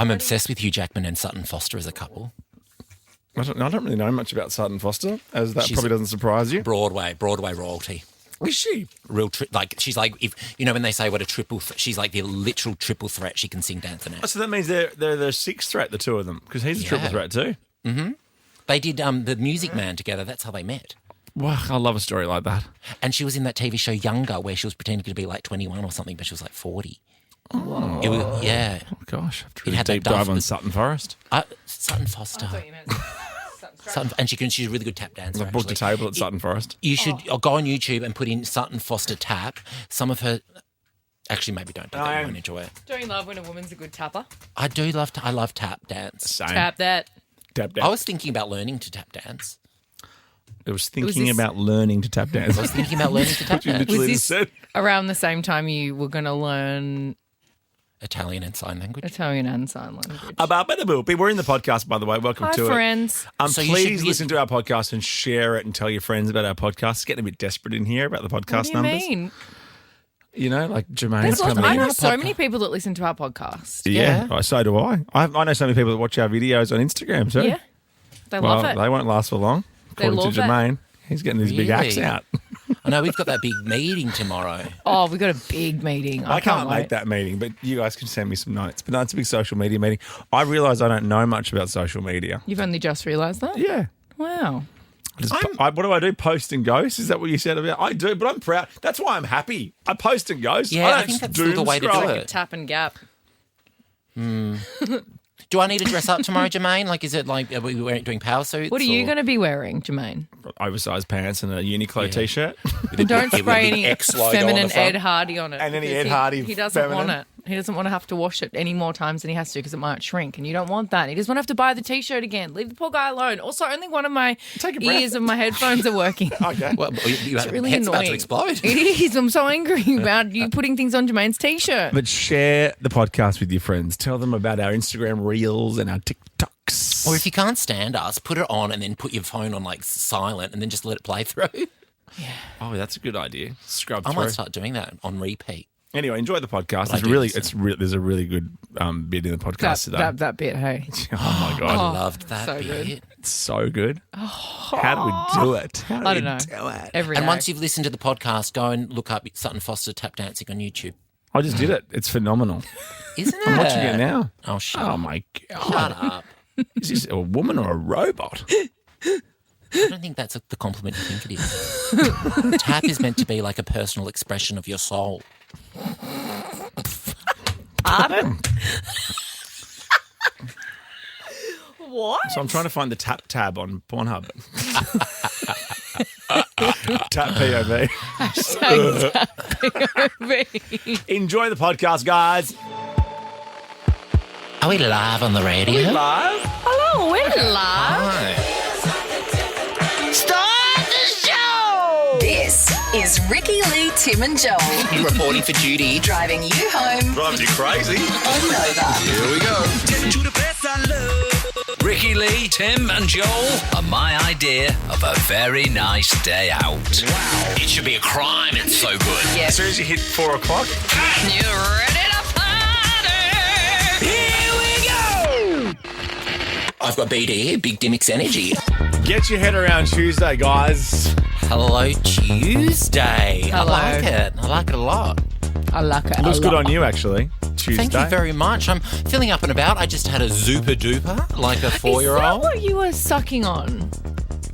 I'm obsessed with Hugh Jackman and Sutton Foster as a couple. I don't really know much about Sutton Foster, as that probably doesn't surprise you. Broadway royalty. Is she? Real she's like, if you know when they say what a triple, she's like the literal triple threat. She can sing, dance, and act. Oh, so that means they're the sixth threat, the two of them, because he's a triple threat too. Mm-hmm. They did the Music Man together. That's how they met. Wow, I love a story like that. And she was in that TV show Younger, where she was pretending to be like 21 or something, but she was like 40. Oh, it was, yeah. Oh gosh, I've really deep dive on Sutton Forest. Sutton Foster. I thought you meant Sutton, and she's a really good tap dancer. I booked a table at Sutton Forest. You should go on YouTube and put in Sutton Foster tap. Some of her, actually, maybe don't do that. You won't enjoy it. Don't you love when a woman's a good tapper? I do love. I love tap dance. Same. Tap that. Tap dance. I was thinking about learning to tap dance. I was thinking about learning to tap dance. I was thinking about learning to tap dance. Was this around the same time you were going to learn Italian and sign language? Italian and sign language. We're in the podcast, by the way. Welcome Hi, to friends. it. So please listen to our podcast and share it and tell your friends about our podcast. It's getting a bit desperate in here about the podcast What do you numbers. mean? You know, like Jermaine's I coming in. know so many people that listen to our podcast. Yeah, so do I. I know so many people that watch our videos on Instagram too. Yeah. They love it. They won't last for long. According to love it. Jermaine, he's getting his big axe out. I know we've got that big meeting tomorrow. Oh, we've got a big meeting. I can't make that meeting, but you guys can send me some notes. But no, it's a big social media meeting. I realise I don't know much about social media. You've only just realised that? Yeah. Wow. What do I do? Post and ghost? Is that what you said about? I do, but I'm proud. That's why I'm happy. I post and ghost. Yeah, I I think that's still the way to do scroll. it. Tap and gap. Do I need to dress up tomorrow, Jermaine? Like, is it like, are we doing power suits? What are you going to be wearing, Jermaine? Oversized pants and a Uniqlo t-shirt. And don't spray any X logo on the feminine front. Ed Hardy on it. And any because Ed Hardy He doesn't feminine. want it. He doesn't want to have to wash it any more times than he has to because it might shrink. And you don't want that. He doesn't want to have to buy the t-shirt again. Leave the poor guy alone. Also, only one of my Take a breath. ears of my headphones are working. Okay. Well, your Really head's about annoying. to explode. It is. I'm so angry about you putting things on Jermaine's t-shirt. But share the podcast with your friends. Tell them about our Instagram reels and our TikToks. Or if you can't stand us, put it on and then put your phone on like silent and then just let it play through. Oh, that's a good idea. Scrub I through. might start doing that on repeat. Anyway, enjoy the podcast. But I do There's a really good bit in the podcast today. That bit, hey. Oh my god, I loved that so bit. good. it's so good. How do we do it? How do I we don't know. do it? Every And day. once you've listened to the podcast, go and look up Sutton Foster tap dancing on YouTube. I just did it. It's phenomenal. Isn't it? I'm watching it now. Oh, shut Oh up. my Shut god, up. is this a woman or a robot? I don't think that's the compliment you think it is. Tap is meant to be like a personal expression of your soul. Pardon? What? So I'm trying to find the tap tab on Pornhub. Tap POV. Hashtag tap POV. Enjoy the podcast, guys. Are we live on the radio? Live. Hello, we're live. Start the show! This is Ricki-Lee, Tim and Joel. Reporting for duty. Driving you home Drives you crazy. on Nova. Here we go. Ricki-Lee, Tim and Joel are my idea of a very nice day out. Wow. It should be a crime, it's so good. As soon as you hit 4 o'clock, You ready to party? Here we go! I've got BD, Big Dimmicks Energy. get your head around Tuesday, guys. Hello, Tuesday. Hello. I like it. I like it a lot. I like it. Looks good on you, actually. Tuesday. Thank you very much. I'm feeling up and about. I just had a Zupa Duper, like a Is that 4-year-old. what you were sucking on?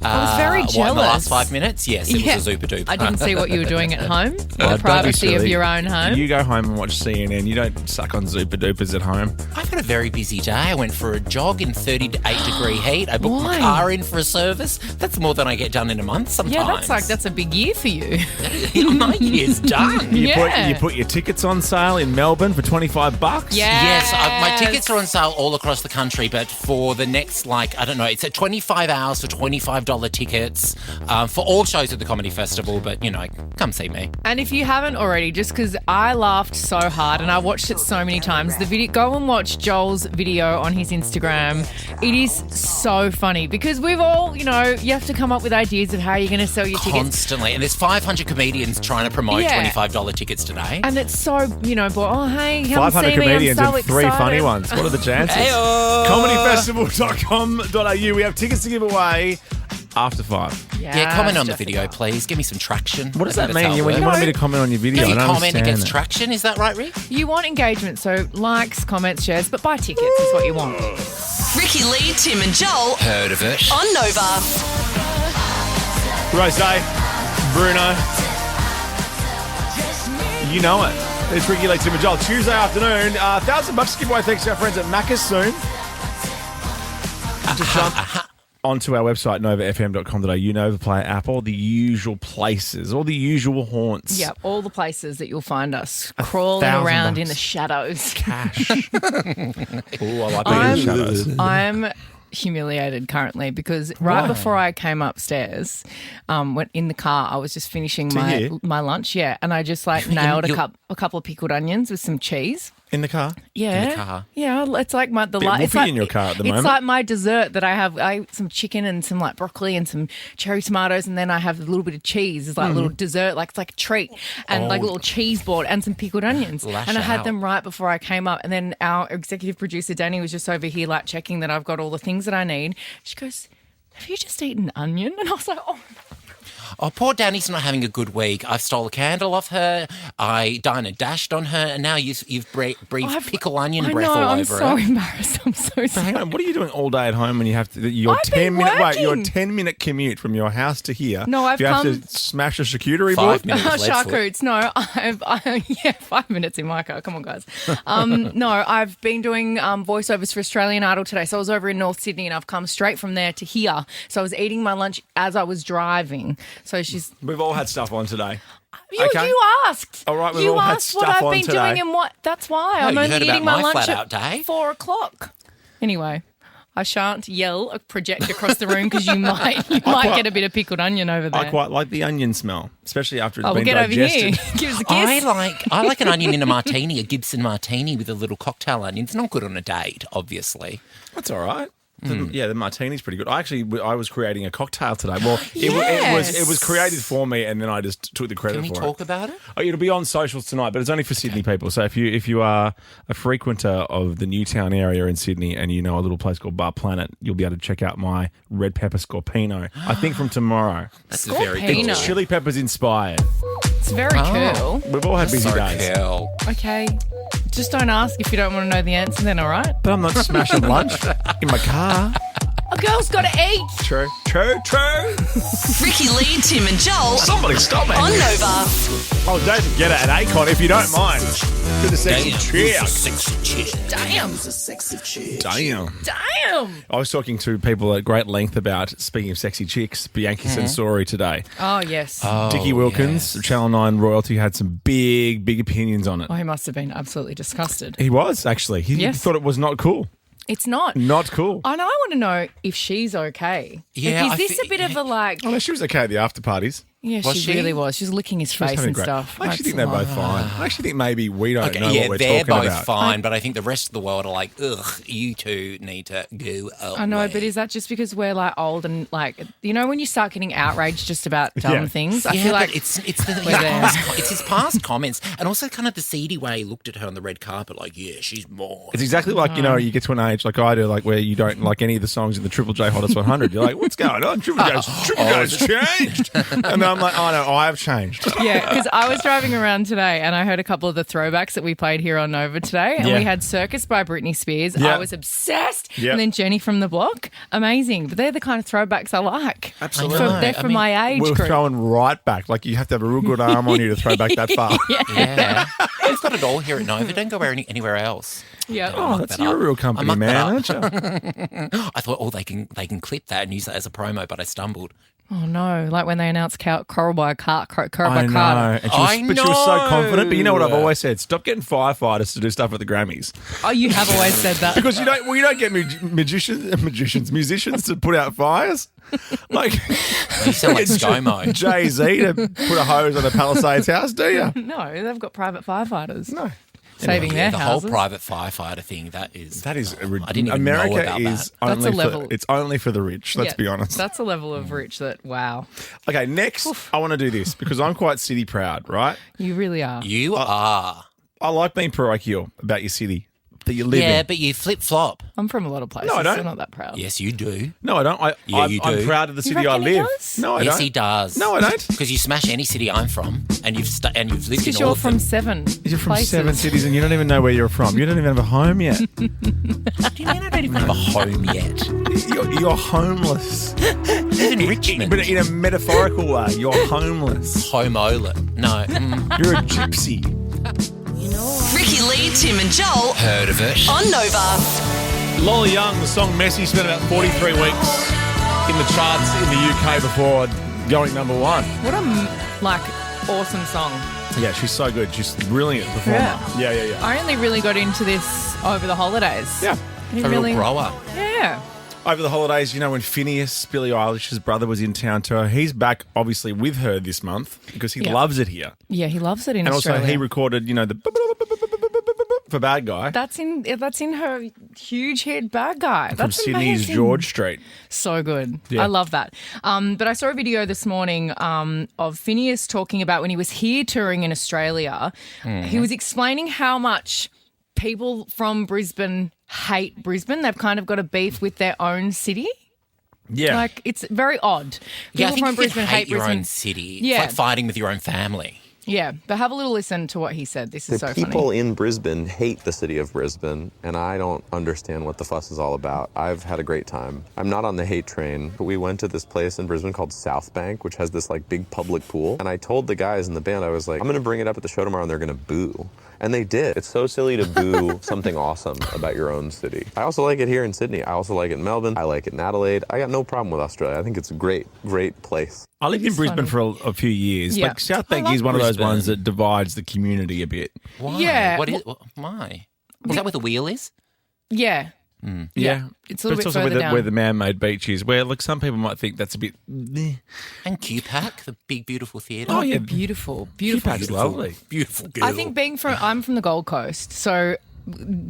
I was very What, in the jealous. last 5 minutes? Yes, it was a Zupa Duper. I didn't see what you were doing at home, in Oh, the don't be privacy of silly. your own home. You go home and watch CNN. You don't suck on Zupa Dupers at home. I've had a very busy day. I went for a jog in 38-degree heat. I booked my Why? car in for a service. That's more than I get done in a month sometimes. yeah, that's a big year for you. My year's done. Yeah. You put your tickets on sale in Melbourne for $25. Yes, my tickets are on sale all across the country, but for the next, it's at 25 hours for $25 $25 tickets for all shows at the Comedy Festival, but, come see me. And if you haven't already, just because I laughed so hard and I watched it so many times, go and watch Joel's video on his Instagram. It is so funny because we've all, you have to come up with ideas of how you're going to sell your tickets. Constantly. And there's 500 comedians trying to promote Yeah. $25 tickets today. And it's so, hey, come 500 see me, I'm comedians so and 3 excited. funny ones. What are the chances? Comedyfestival.com.au. We have tickets to give away after 5. Yeah, comment on the just video, about. please. Give me some traction. What does I that think mean? that's When how you it want me works. to comment on your video, If I you don't comment, it understand gets that. traction. Is that right, Rick? You want engagement, so likes, comments, shares, but buy tickets is what you want. Ricki-Lee, Tim and Joel Heard of it? on Nova. Rose, Bruno. You know it. It's Ricki-Lee, Tim and Joel. Tuesday afternoon. $1,000 to give away thanks to our friends at Macca's soon. Just jump onto our website, novafm.com.au, Nova Player app, all the usual places, all the usual haunts. Yeah, all the places that you'll find us crawling $1,000 around in the shadows. Cash. Oh, I like being in the shadows. I'm humiliated currently because right before I came upstairs, went in the car, I was just finishing here? my lunch, and I just nailed a couple of pickled onions with some cheese. In the car? Yeah, In the car. Yeah, it's like Bit it's woofy like in your car at the it's moment. like my dessert that I have. Some chicken and some broccoli and some cherry tomatoes, and then I have a little bit of cheese. It's like a little dessert, it's like a treat, and like a little cheese board and some pickled onions. Lash and I had out. them right before I came up, and then our executive producer Danny was just over here checking that I've got all the things that I need. She goes, "Have you just eaten onion?" And I was like, "Oh." Oh, poor Danny's not having a good week. I've stole a candle off her. I dined and dashed on her, and now you've breathed pickle onion breath all I'm over so her. embarrassed. I'm so sorry. Hang on, what are you doing all day at home when you have to your I've been 10-minute working. 10-minute commute from your house to here? No, I've you have come- to smash a charcuterie 5 board? minutes. Lead foot. Charcutes. No, 5 minutes in my car. Come on, guys. No, I've been doing voiceovers for Australian Idol today. So I was over in North Sydney and I've come straight from there to here. So I was eating my lunch as I was driving. So We've all had stuff on today. you asked. All right, we've you all had asked what stuff I've on been today. doing and what. That's why I'm you only heard about eating my my lunch flat-out at day. 4 o'clock. Anyway. I shan't yell or project across the room because you might get a bit of pickled onion over there. I quite like the onion smell, especially after it's we'll been get digested. over here. Give us a kiss. I like an onion in a martini, a Gibson martini with a little cocktail onion. It's not good on a date, obviously. That's all right. The martini's pretty good. I was creating a cocktail today. Well, it Yes. was created for me, and then I just took the credit Can we for talk it. about it? Oh, it'll be on socials tonight, but it's only for Sydney people. So if you are a frequenter of the Newtown area in Sydney and you know a little place called Bar Planet, you'll be able to check out my red pepper scorpino. I think from tomorrow. That's very Scorpino. cool. It's chili peppers inspired. It's very cool. We've all had busy So days, cool. Okay. Just don't ask if you don't want to know the answer then, all right? but I'm not smashing lunch in my car. A girl's got to eat. True. Ricki-Lee, Tim and Joel Somebody stop it. on Nova. Oh, don't forget it at Acon if you don't mind. To the sexy chair. Sexy chick. Damn. Damn. Damn. I was talking to people at great length about, speaking of sexy chicks, Bianca Sensori today. Oh, yes. Dickie Wilkins, Channel 9 royalty, had some big opinions on it. Oh, he must have been absolutely disgusted. He was, actually. He Yes. thought it was not cool. It's not. Not cool. And I want to know if she's okay. Yeah, Is this a bit of a Oh, no, she was okay at the after parties. Yeah, Was she she? really was. She was licking his She was face having and great- stuff. I actually think they're both fine. I actually think maybe we don't know yeah, what we're they're talking both about. fine, but I think the rest of the world are like, ugh, you two need to go away. I know, but is that just because we're old and when you start getting outraged just about dumb things? I Yeah, feel like but it's we're there. it's his past comments, and also kind of the seedy way he looked at her on the red carpet, like, yeah, she's more. It's exactly like, you get to an age like I do, like where you don't like any of the songs in the Triple J Hottest 100. You're like, what's going on? Triple J's changed. And then I'm like, oh no, I have changed. Yeah, because I was driving around today and I heard a couple of the throwbacks that we played here on Nova today. And Yeah. we had Circus by Britney Spears. Yeah. I was obsessed. Yeah. And then Jenny from the Block. Amazing. But they're the kind of throwbacks I like. Absolutely. They're for my age We're group. throwing right back. Like you have to have a real good arm on you to throw back that far. Yeah, we've got it all here at Nova. Don't go anywhere else. Yeah. Oh, you're a real company man, aren't you? I thought, they can clip that and use that as a promo, but I stumbled. Oh no! Like when they announced Coral by Car. I know. And she was so confident. But you know what I've always said? Stop getting firefighters to do stuff at the Grammys. Oh, you have always said that. Because you don't get musicians to put out fires. Like You sound like ScoMo. Jay-Z to put a hose on the Palisades house, do you? No, they've got private firefighters. No. Saving their the houses. whole private firefighter thing, that is I didn't even America know about is that. only That's a level. it's only for the rich, let's Yeah, be honest. That's a level of rich that, wow. Okay, next I want to do this because I'm quite city proud, right? You really are. You are. I like being parochial about your city that you live Yeah, in. but you flip-flop. I'm from a lot of places, No, I don't. so not that proud. Yes, you do. No, I don't. Yeah, you I'm do. proud of the city I reckon he live. does? No, I Yes, don't. he does. No, I don't. Because you smash any city I'm from, and you've lived Because in all you're of from them. 7 You're from places. 7 cities and you don't even know where you're from. You don't even have a home yet. What do you mean I don't even have a home yet? You're homeless. Live in Richmond. But in a metaphorical way, you're homeless. Homola. No. You're a gypsy. Ricki-Lee, Tim and Joel Heard of it? on Nova. Lola Young, the song Messy, spent about 43 weeks in the charts in the UK before going number 1. What a, awesome song. Yeah, she's so good. She's a brilliant performer. Yeah. I only really got into this over the holidays. Yeah. I didn't A real really, grower. Yeah. Over the holidays, you know, when Finneas, Billie Eilish's brother, was in town to her, he's back obviously with her this month because he Yeah. loves it here. Yeah, he loves it in And Australia. also he recorded, you know, the for Bad Guy That's in her huge hit Bad Guy. from That's Sydney's amazing. George Street. So good. Yeah. I love that. But I saw a video this morning of Finneas talking about when he was here touring in Australia. He was explaining how much people from Brisbane hate Brisbane. They've kind of got a beef with their own city. Yeah. Like, it's very odd. Yeah, I People think from you can Brisbane hate your Brisbane. own city. Yeah. It's like fighting with your own family. Yeah, but have a little listen to what he said. This is The so people funny. in Brisbane hate the city of Brisbane, and I don't understand what the fuss is all about. I've had a great time. I'm not on the hate train, but we went to this place in Brisbane called South Bank, which has this like big public pool. And I told the guys in the band, I was like, I'm gonna bring it up at the show tomorrow and they're gonna boo. And they did. It's so silly to boo something awesome about your own city. I also like it here in Sydney. I also like it in Melbourne. I like it in Adelaide. I got no problem with Australia. I think it's a great, great place. I lived in It's Brisbane funny. for a few years. Yeah. Like South I Bank love is one of those Brisbane. ones that divides the community a bit. Why? Yeah, Why? Is that where the wheel is? Yeah. Yeah. It's a little bit also further down. where the man-made beach is, where like some people might think that's a bit. And QPAC, the big, beautiful theatre. Oh, yeah. Beautiful. Beautiful. It's lovely. Beautiful girl. I think I'm from the Gold Coast, so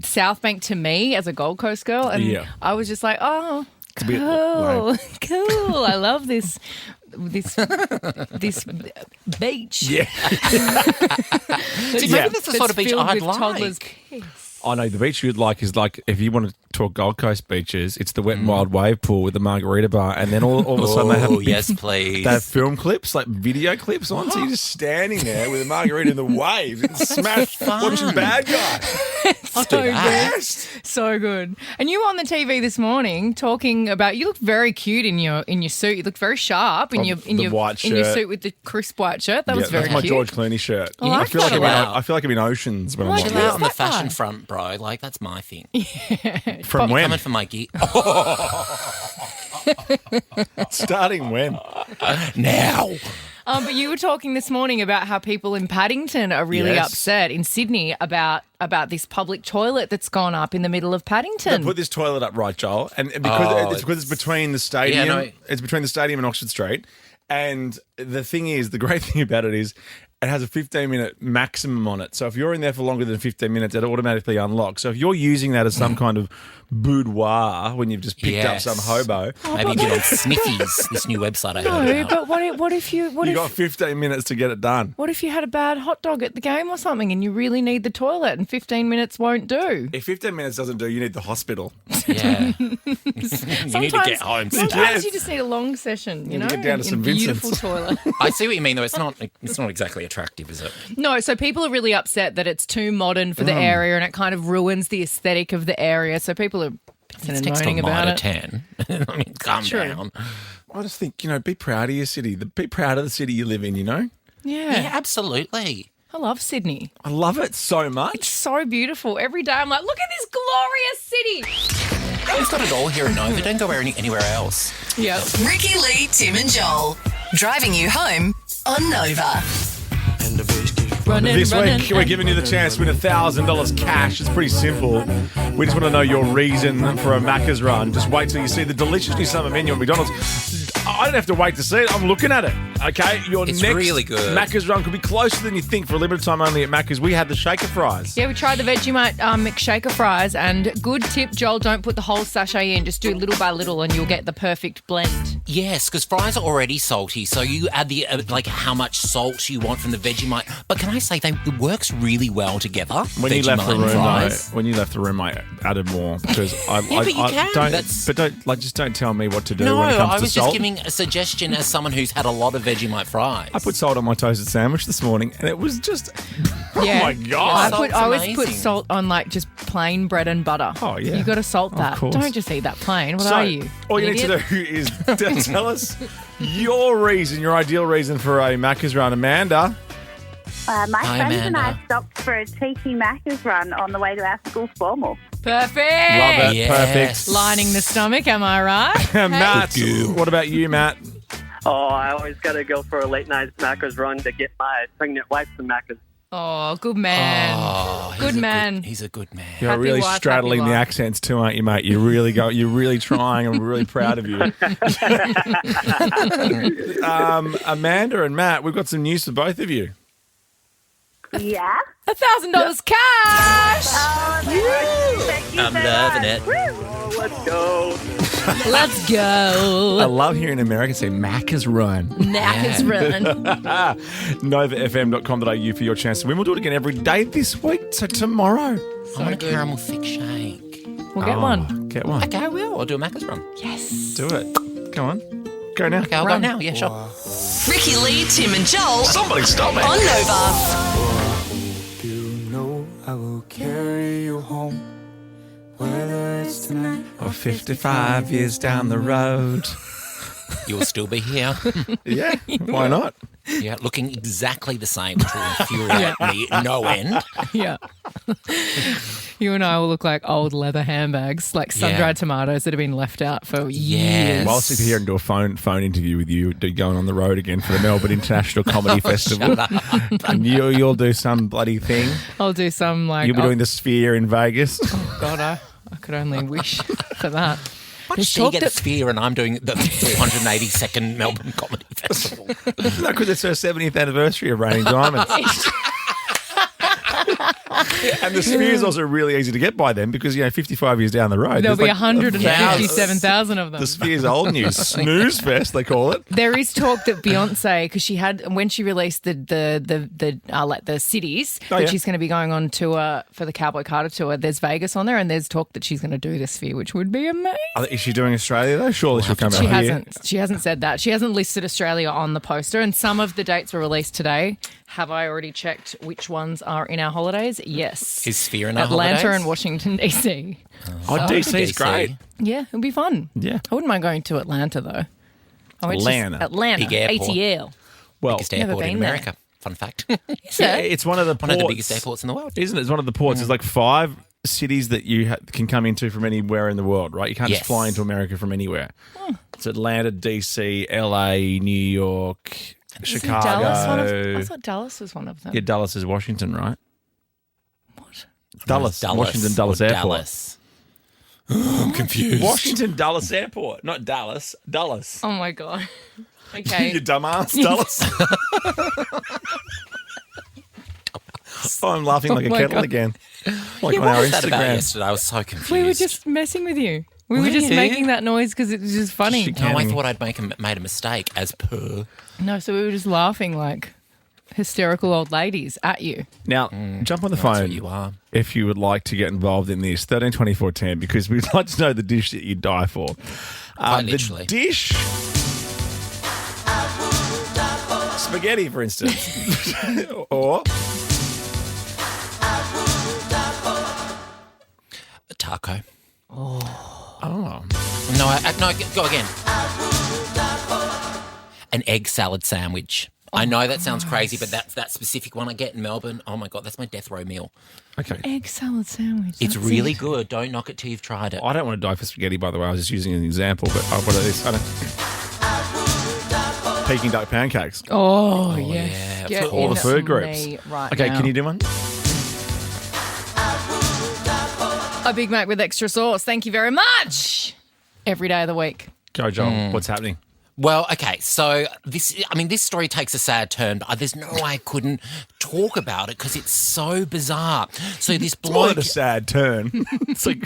South Bank to me as a Gold Coast girl, and Yeah. I was just like, oh, a bit cool, lame. cool. I love this beach. Yeah. See, maybe that's the sort of beach filled I'd with toddlers' like. piss. I know the beach you'd like is like if you want to talk Gold Coast beaches, it's the Wet and Wild Wave Pool with the margarita bar, and then all of a sudden they have Oh, big- yes, please. They have film clips, like video clips on, so you're just standing there with a margarita in the waves and smash watching Bad Guy. I'll So do that. good. So good. And you were on the TV this morning talking about. You look very cute in your suit. You look very sharp in your the white in your shirt. suit with the crisp white shirt. That Yeah, was very that's my cute. George Clooney shirt. I like feel like that I'm a in, lot. I feel like I'm in Oceans when Like I'm Chill on out Who's on the that fashion guy? front, bro. Like, that's my thing. From when? Coming for my gear. Starting when? Now. But you were talking this morning about how people in Paddington are really Yes. upset in Sydney about this public toilet that's gone up in the middle of They Paddington. put this toilet up right, Joel, and because it's between the stadium, no. it's between the stadium and Oxford Street. And the thing is, the great thing about it is, it has a 15-minute maximum on it. So if you're in there for longer than 15 minutes, it automatically unlocks. So if you're using that as some kind of boudoir when you've just picked up Yes. some hobo, Maybe get on Smithy's, this new website I heard no, about. but what if you got 15 minutes to get it done. what if you had a bad hot dog at the game or something and you really need the toilet and 15 minutes won't do? If 15 minutes doesn't do, you need the hospital. Yeah. You need to get home. Sometimes Yes. you just need a long session, you Need know, to get down to in St. a beautiful Vincent's. toilet. I see what you mean, though. It's not exactly attractive, is it? No, so people are really upset that it's too modern for the area and it kind of ruins the aesthetic of the area. So people are pissing It's and next moaning to about Mitre it. 10. I mean, calm True. down. I just think, be proud of your city. Be proud of the city you live in, Yeah, Yeah. absolutely. I love Sydney. I love it so much. It's so beautiful. Every day I'm like, look at this glorious city. We've got it all here in Nova. Don't go anywhere else. Yeah. Ricki-Lee, Tim and Joel. Driving you home on Nova. This week, we're giving you the chance to win $1,000 cash. It's pretty simple. We just want to know your reason for a Macca's run. Just wait till you see the delicious new summer menu at McDonald's. I don't have to wait to see it. I'm looking at it. Okay, your It's next really good. Macca's run could be closer than you think. For a limited time only at Macca's, we had the shaker fries. Yeah, we tried the Vegemite McShaker fries, and good tip, Joel, don't put the whole sachet in. Just do little by little and you'll get the perfect blend. Yes, because fries are already salty, so you add the how much salt you want from the Vegemite. But can I say it works really well together? When you Vegemite left the and room, fries. I added more because I but you can. just don't tell me what to do No, when it comes I to was salt. just giving a suggestion as someone who's had a lot of Vegemite fries. I put salt on my toasted sandwich this morning, and it was just Yeah. oh my god! I always put amazing. salt on just plain bread and butter. Oh, yeah. You got to salt Of that. course. Don't just eat that plain. What So, are you? all you An need to idiot? do is tell us your ideal reason for a Macca's run, Amanda. My Hi, friends and I Amanda. stopped for a cheeky Macca's run on the way to our school formal. Perfect. Love it. Yes. Perfect. Lining the stomach, am I right? Matt, Good. what about you, Matt? Oh, I always got to go for a late night Macca's run to get my pregnant wife some Macca's. Oh, good man. Oh, he's Good a man. He's a good man. You're Happy really wife, straddling happy the life. accents too, aren't you, mate? You're really trying. I'm really proud of you. Amanda and Matt, we've got some news for both of you. Yeah? $1,000 cash. Thank you I'm so loving much. it. Oh, let's go. Let's go. I love hearing Americans say Macca's run. Macca's run. NovaFM.com.au for your chance to win. We'll do it again every day this week. So tomorrow. I want a caramel thick shake. We'll get one. Get one. Okay, I will. I'll do a Macca's run. Yes. Do it. Go on. Go now. Okay, I'll Run. go now. Yeah, sure. Ricki-Lee, Tim and Joel Somebody stop me. on Nova. Or 55 years down the road. You'll still be here. Yeah, why not? Yeah, looking exactly the same, which will infuriate me no end. Yeah. You and I will look like old leather handbags, like sun-dried tomatoes that have been left out for years. Yes. Well, I'll sit here and do a phone interview with you going on the road again for the Melbourne International Comedy Festival. And you'll do some bloody thing. I'll do some like... You'll be doing the Sphere in Vegas. God, I could only wish for that. Why There's does she talk get a that- sphere and I'm doing the 382nd Melbourne Comedy Festival? No, because it's her 70th anniversary of Raining Diamonds. And the Sphere is also really easy to get by then because, 55 years down the road. There'll be there's like 157,000 of them. The Sphere's old news. Snooze fest, they call it. There is talk that Beyonce, because she had when she released the cities Oh, that yeah. she's going to be going on tour for the Cowboy Carter tour. There's Vegas on there, and there's talk that she's going to do the Sphere, which would be amazing. Is she doing Australia, though? Surely she'll come out She here. hasn't. She hasn't said that. She hasn't listed Australia on the poster, and some of the dates were released today. Have I already checked which ones are in our holidays? Yes. Is Sphere in our Atlanta holidays? and Washington DC. Oh, DC's great. Yeah, it'll be fun. Yeah. I wouldn't mind going to Atlanta though. I went to Atlanta. Big airport. ATL. Well, Biggest Never airport in been there. America. Fun fact. yeah, it's one of the One ports. of the biggest airports in the world. Isn't it? It's one of the ports. There's like 5 cities that you can come into from anywhere in the world, right? You can't just Yes. fly into America from anywhere. It's Atlanta, DC, LA, New York, Chicago. Dallas I thought Dallas was one of them. Yeah, Dallas is Washington, right? What? Dallas. Washington Dulles or Airport. Dallas. I'm confused. Washington Dulles Airport, not Dallas. Dulles. Oh my god. Okay. You dumbass, Dulles. Oh, I'm laughing like a my kettle God. again. Like Yeah, on what our was that about Instagram. yesterday? I was so confused. we were just messing with you. We were just you? making that noise because it was just funny. No, I thought I'd made a mistake as per. No, so we were just laughing like hysterical old ladies at you. Now, jump on the That's phone what you are. if you would like to get involved in this. 13 24 10, because we'd like to know the dish that you'd die for. Quite The literally. dish. Spaghetti, for instance. Or A taco. oh, No, no, go again. An egg salad sandwich. I know that sounds crazy, but that's that specific one I get in Melbourne. Oh, my God, that's my death row meal. Okay. Egg salad sandwich. It's that's really it. good. Don't knock it till you've tried it. I don't want to die for spaghetti, by the way. I was just using an example, but what are these? I don't... Peking duck pancakes. Oh, yeah. yes. For Get all the in food me groups. Right Okay, now. can you do one? A Big Mac with extra sauce. Thank you very much. Every day of the week. Go, Joel. What's happening? Well, okay, so this story takes a sad turn, but there's no way I couldn't talk about it because it's so bizarre. So this It's more than bloke, a sad turn. It's like,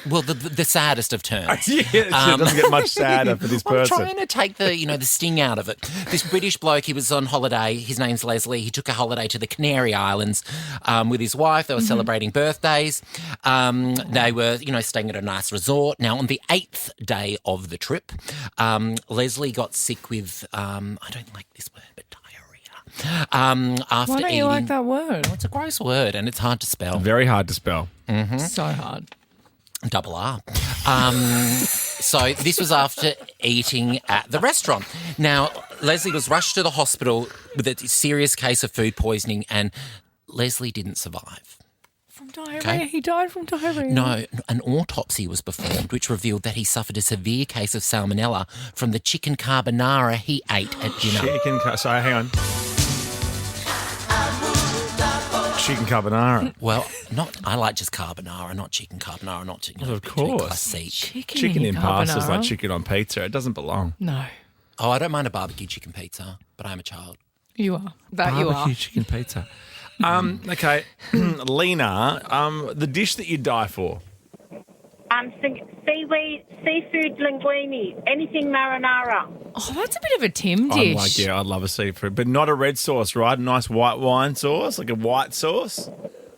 well, the saddest of turns. yeah, it doesn't get much sadder for this I'm person. trying to take the sting out of it. This British bloke, he was on holiday. His name's Leslie. He took a holiday to the Canary Islands with his wife. They were celebrating birthdays. They were, staying at a nice resort. Now, on the 8th day of the trip, Leslie got sick with, I don't like this word, but diarrhea. After Why don't eating, you like that word? It's a gross word and it's hard to spell. Very hard to spell. So hard. Double R. So this was after eating at the restaurant. Now, Leslie was rushed to the hospital with a serious case of food poisoning and Leslie didn't survive. From diarrhea. Okay. He died from diarrhea. No, an autopsy was performed which revealed that he suffered a severe case of salmonella from the chicken carbonara he ate at dinner. Sorry, hang on. Chicken carbonara. Well, I like just carbonara, not chicken carbonara, not chicken. Of course. Classic. Chicken in pasta is like chicken on pizza. It doesn't belong. No, Oh, I don't mind a barbecue chicken pizza, but I'm a child. you are. That you are. Barbecue chicken pizza. Okay, Lena, the dish that you die for. Seafood linguine, anything marinara. Oh, that's a bit of a Tim I'm dish. like, yeah, I'd love a seafood, but not a red sauce, right? A nice white wine sauce, like a white sauce.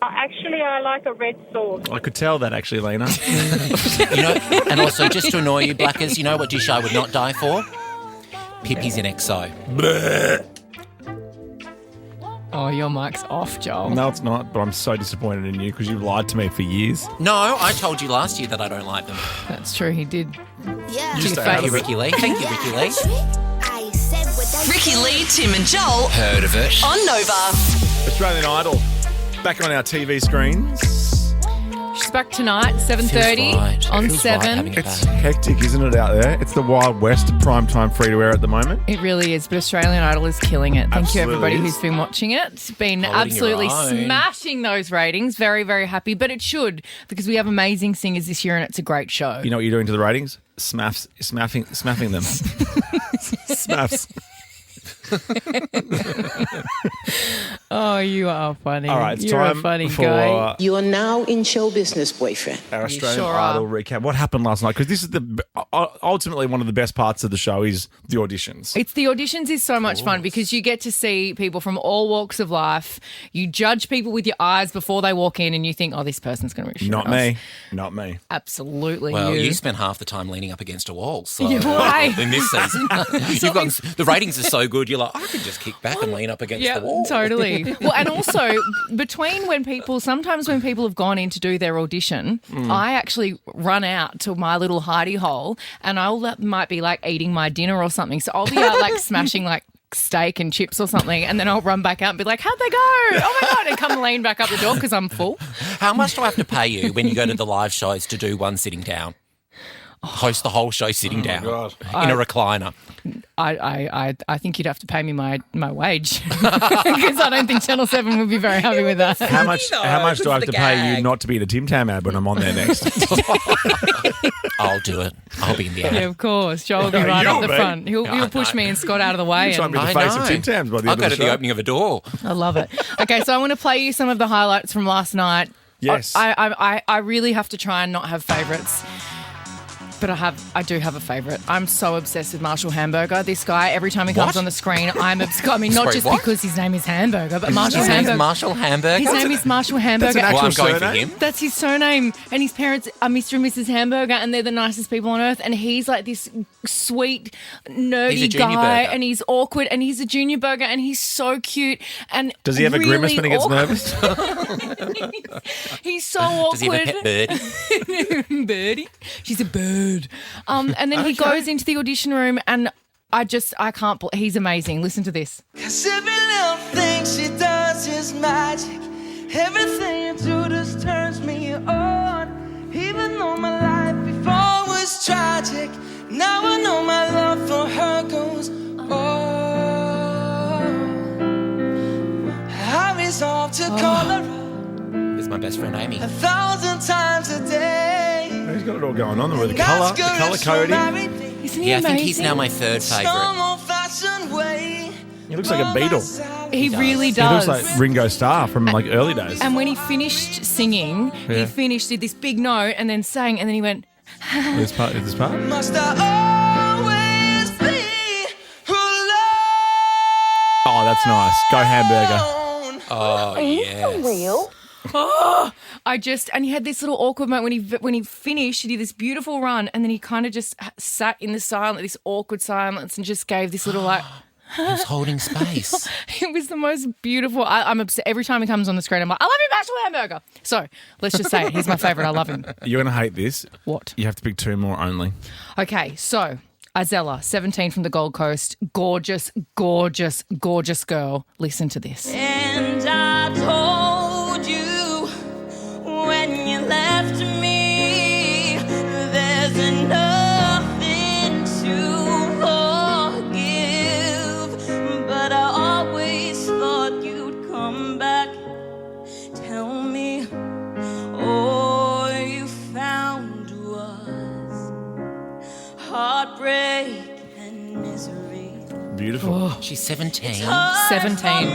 Actually, I like a red sauce. I could tell that, actually, Lena. And also, just to annoy you, Blackers, you know what dish I would not die for? Pippies in XO. Oh, your mic's off, Joel. No, it's not, but I'm so disappointed in you because you've lied to me for years. No, I told you last year that I don't like them. That's true, he did. You To stay your out Thank you, of it. Ricki-Lee. Thank you, Ricki-Lee. Ricki-Lee, Tim and Joel Heard of it? on Nova. Australian Idol, back on our TV screens. She's back tonight, 7:30 Feels right. on Feels right 7. having it It's back. hectic, isn't it, out there? It's the Wild West primetime free-to-air at the moment. It really is, but Australian Idol is killing it. Thank you, Absolutely everybody is. who's been watching it. It's been Holding absolutely your own. smashing those ratings. Very, very happy, but it should because we have amazing singers this year and it's a great show. You know what you're doing to the ratings? Smaffing them. Smaffs. Oh, you are funny. All right, it's You're time a funny for guy. You are now in show business, boyfriend. our Australian sure are. Idol recap. What happened last night? Because this is ultimately one of the best parts of the show is the auditions. It's the auditions is so much fun because you get to see people from all walks of life. You judge people with your eyes before they walk in and you think, oh, this person's going to be shit. Not me. Not me. Absolutely. Well, you. you spent half the time leaning up against a wall. So Yeah, why? in this season, the ratings are so good. You're like, I could just kick back and lean up against Yeah, the wall. totally. Well, and also between sometimes when people have gone in to do their audition, I actually run out to my little hidey hole and might be like eating my dinner or something. So I'll be out like smashing like steak and chips or something, and then I'll run back out and be like, how'd they go? Oh my God, and come lean back up the door because I'm full. How much do I have to pay you when you go to the live shows to do one sitting down? Host the whole show sitting down in a recliner. I think you'd have to pay me my wage because I don't think Channel 7 would be very happy with that. How much do I have to pay you not to be in a Tim Tam ad when I'm on there next? I'll do it. I'll be in the ad. Yeah, of course. Joel will be right You'll up the be. front. He'll push me and Scott out of the way. Try and be And the face of Tim Tams by the I'll end go of to the the show. opening of a door. I love it. Okay, so I want to play you some of the highlights from last night. Yes. I really have to try and not have favourites. But I do have a favourite. I'm so obsessed with Marshall Hamburger. This guy, every time he comes What? on the screen, I'm obsessed. I mean, not Sorry, just what? because his name is Hamburger, but Marshall His name's Hamburger. Marshall Hamburger. His name is Marshall Hamburger. an Well, I'm actual going for surname? him. That's his surname. And his parents are Mr. and Mrs. Hamburger, and they're the nicest people on earth. And he's like this sweet, He's nerdy a junior guy, burger. and he's awkward, and he's a junior burger, and he's so cute. And Does he have a grimace when he gets awkward. nervous? He's so awkward. Does he have a pet bird? Birdie. She's a bird. And then he goes into the audition room and I can't. He's amazing. Listen to this. 'Cause every little thing she does is magic. Everything you do just turns me on. Even though my life before was tragic, now I know my love for her goes on. I resolve to call her This is my best friend Amy. 1,000 times a day. He's got it all going on with the colour coding. Isn't he Yeah, I amazing? think he's now my third favourite. He looks like a Beatle. He really He does. looks like Ringo Starr from like early days. And when he finished singing, Yeah. did this big note and then sang, and then he went, This part. Must I always be who love? Oh, that's nice. Go hamburger. Oh, yes. Real? and he had this little awkward moment when he finished, he did this beautiful run, and then he kind of just sat in this awkward silence and just gave this little like, He was holding space. it was the most beautiful. I'm obsessed. Every time he comes on the screen, I'm like, I love you, Maxwell Hamburger. So let's just say it. He's my favourite. I love him. You're going to hate this. What? You have to pick 2 more only. Okay, so Azella, 17 from the Gold Coast. Gorgeous, gorgeous, gorgeous girl. Listen to this. And I told you when you left me, there's nothing to forgive, but I always thought you'd come back. Tell me all you found was heartbreak and misery. Beautiful. She's 17. 17.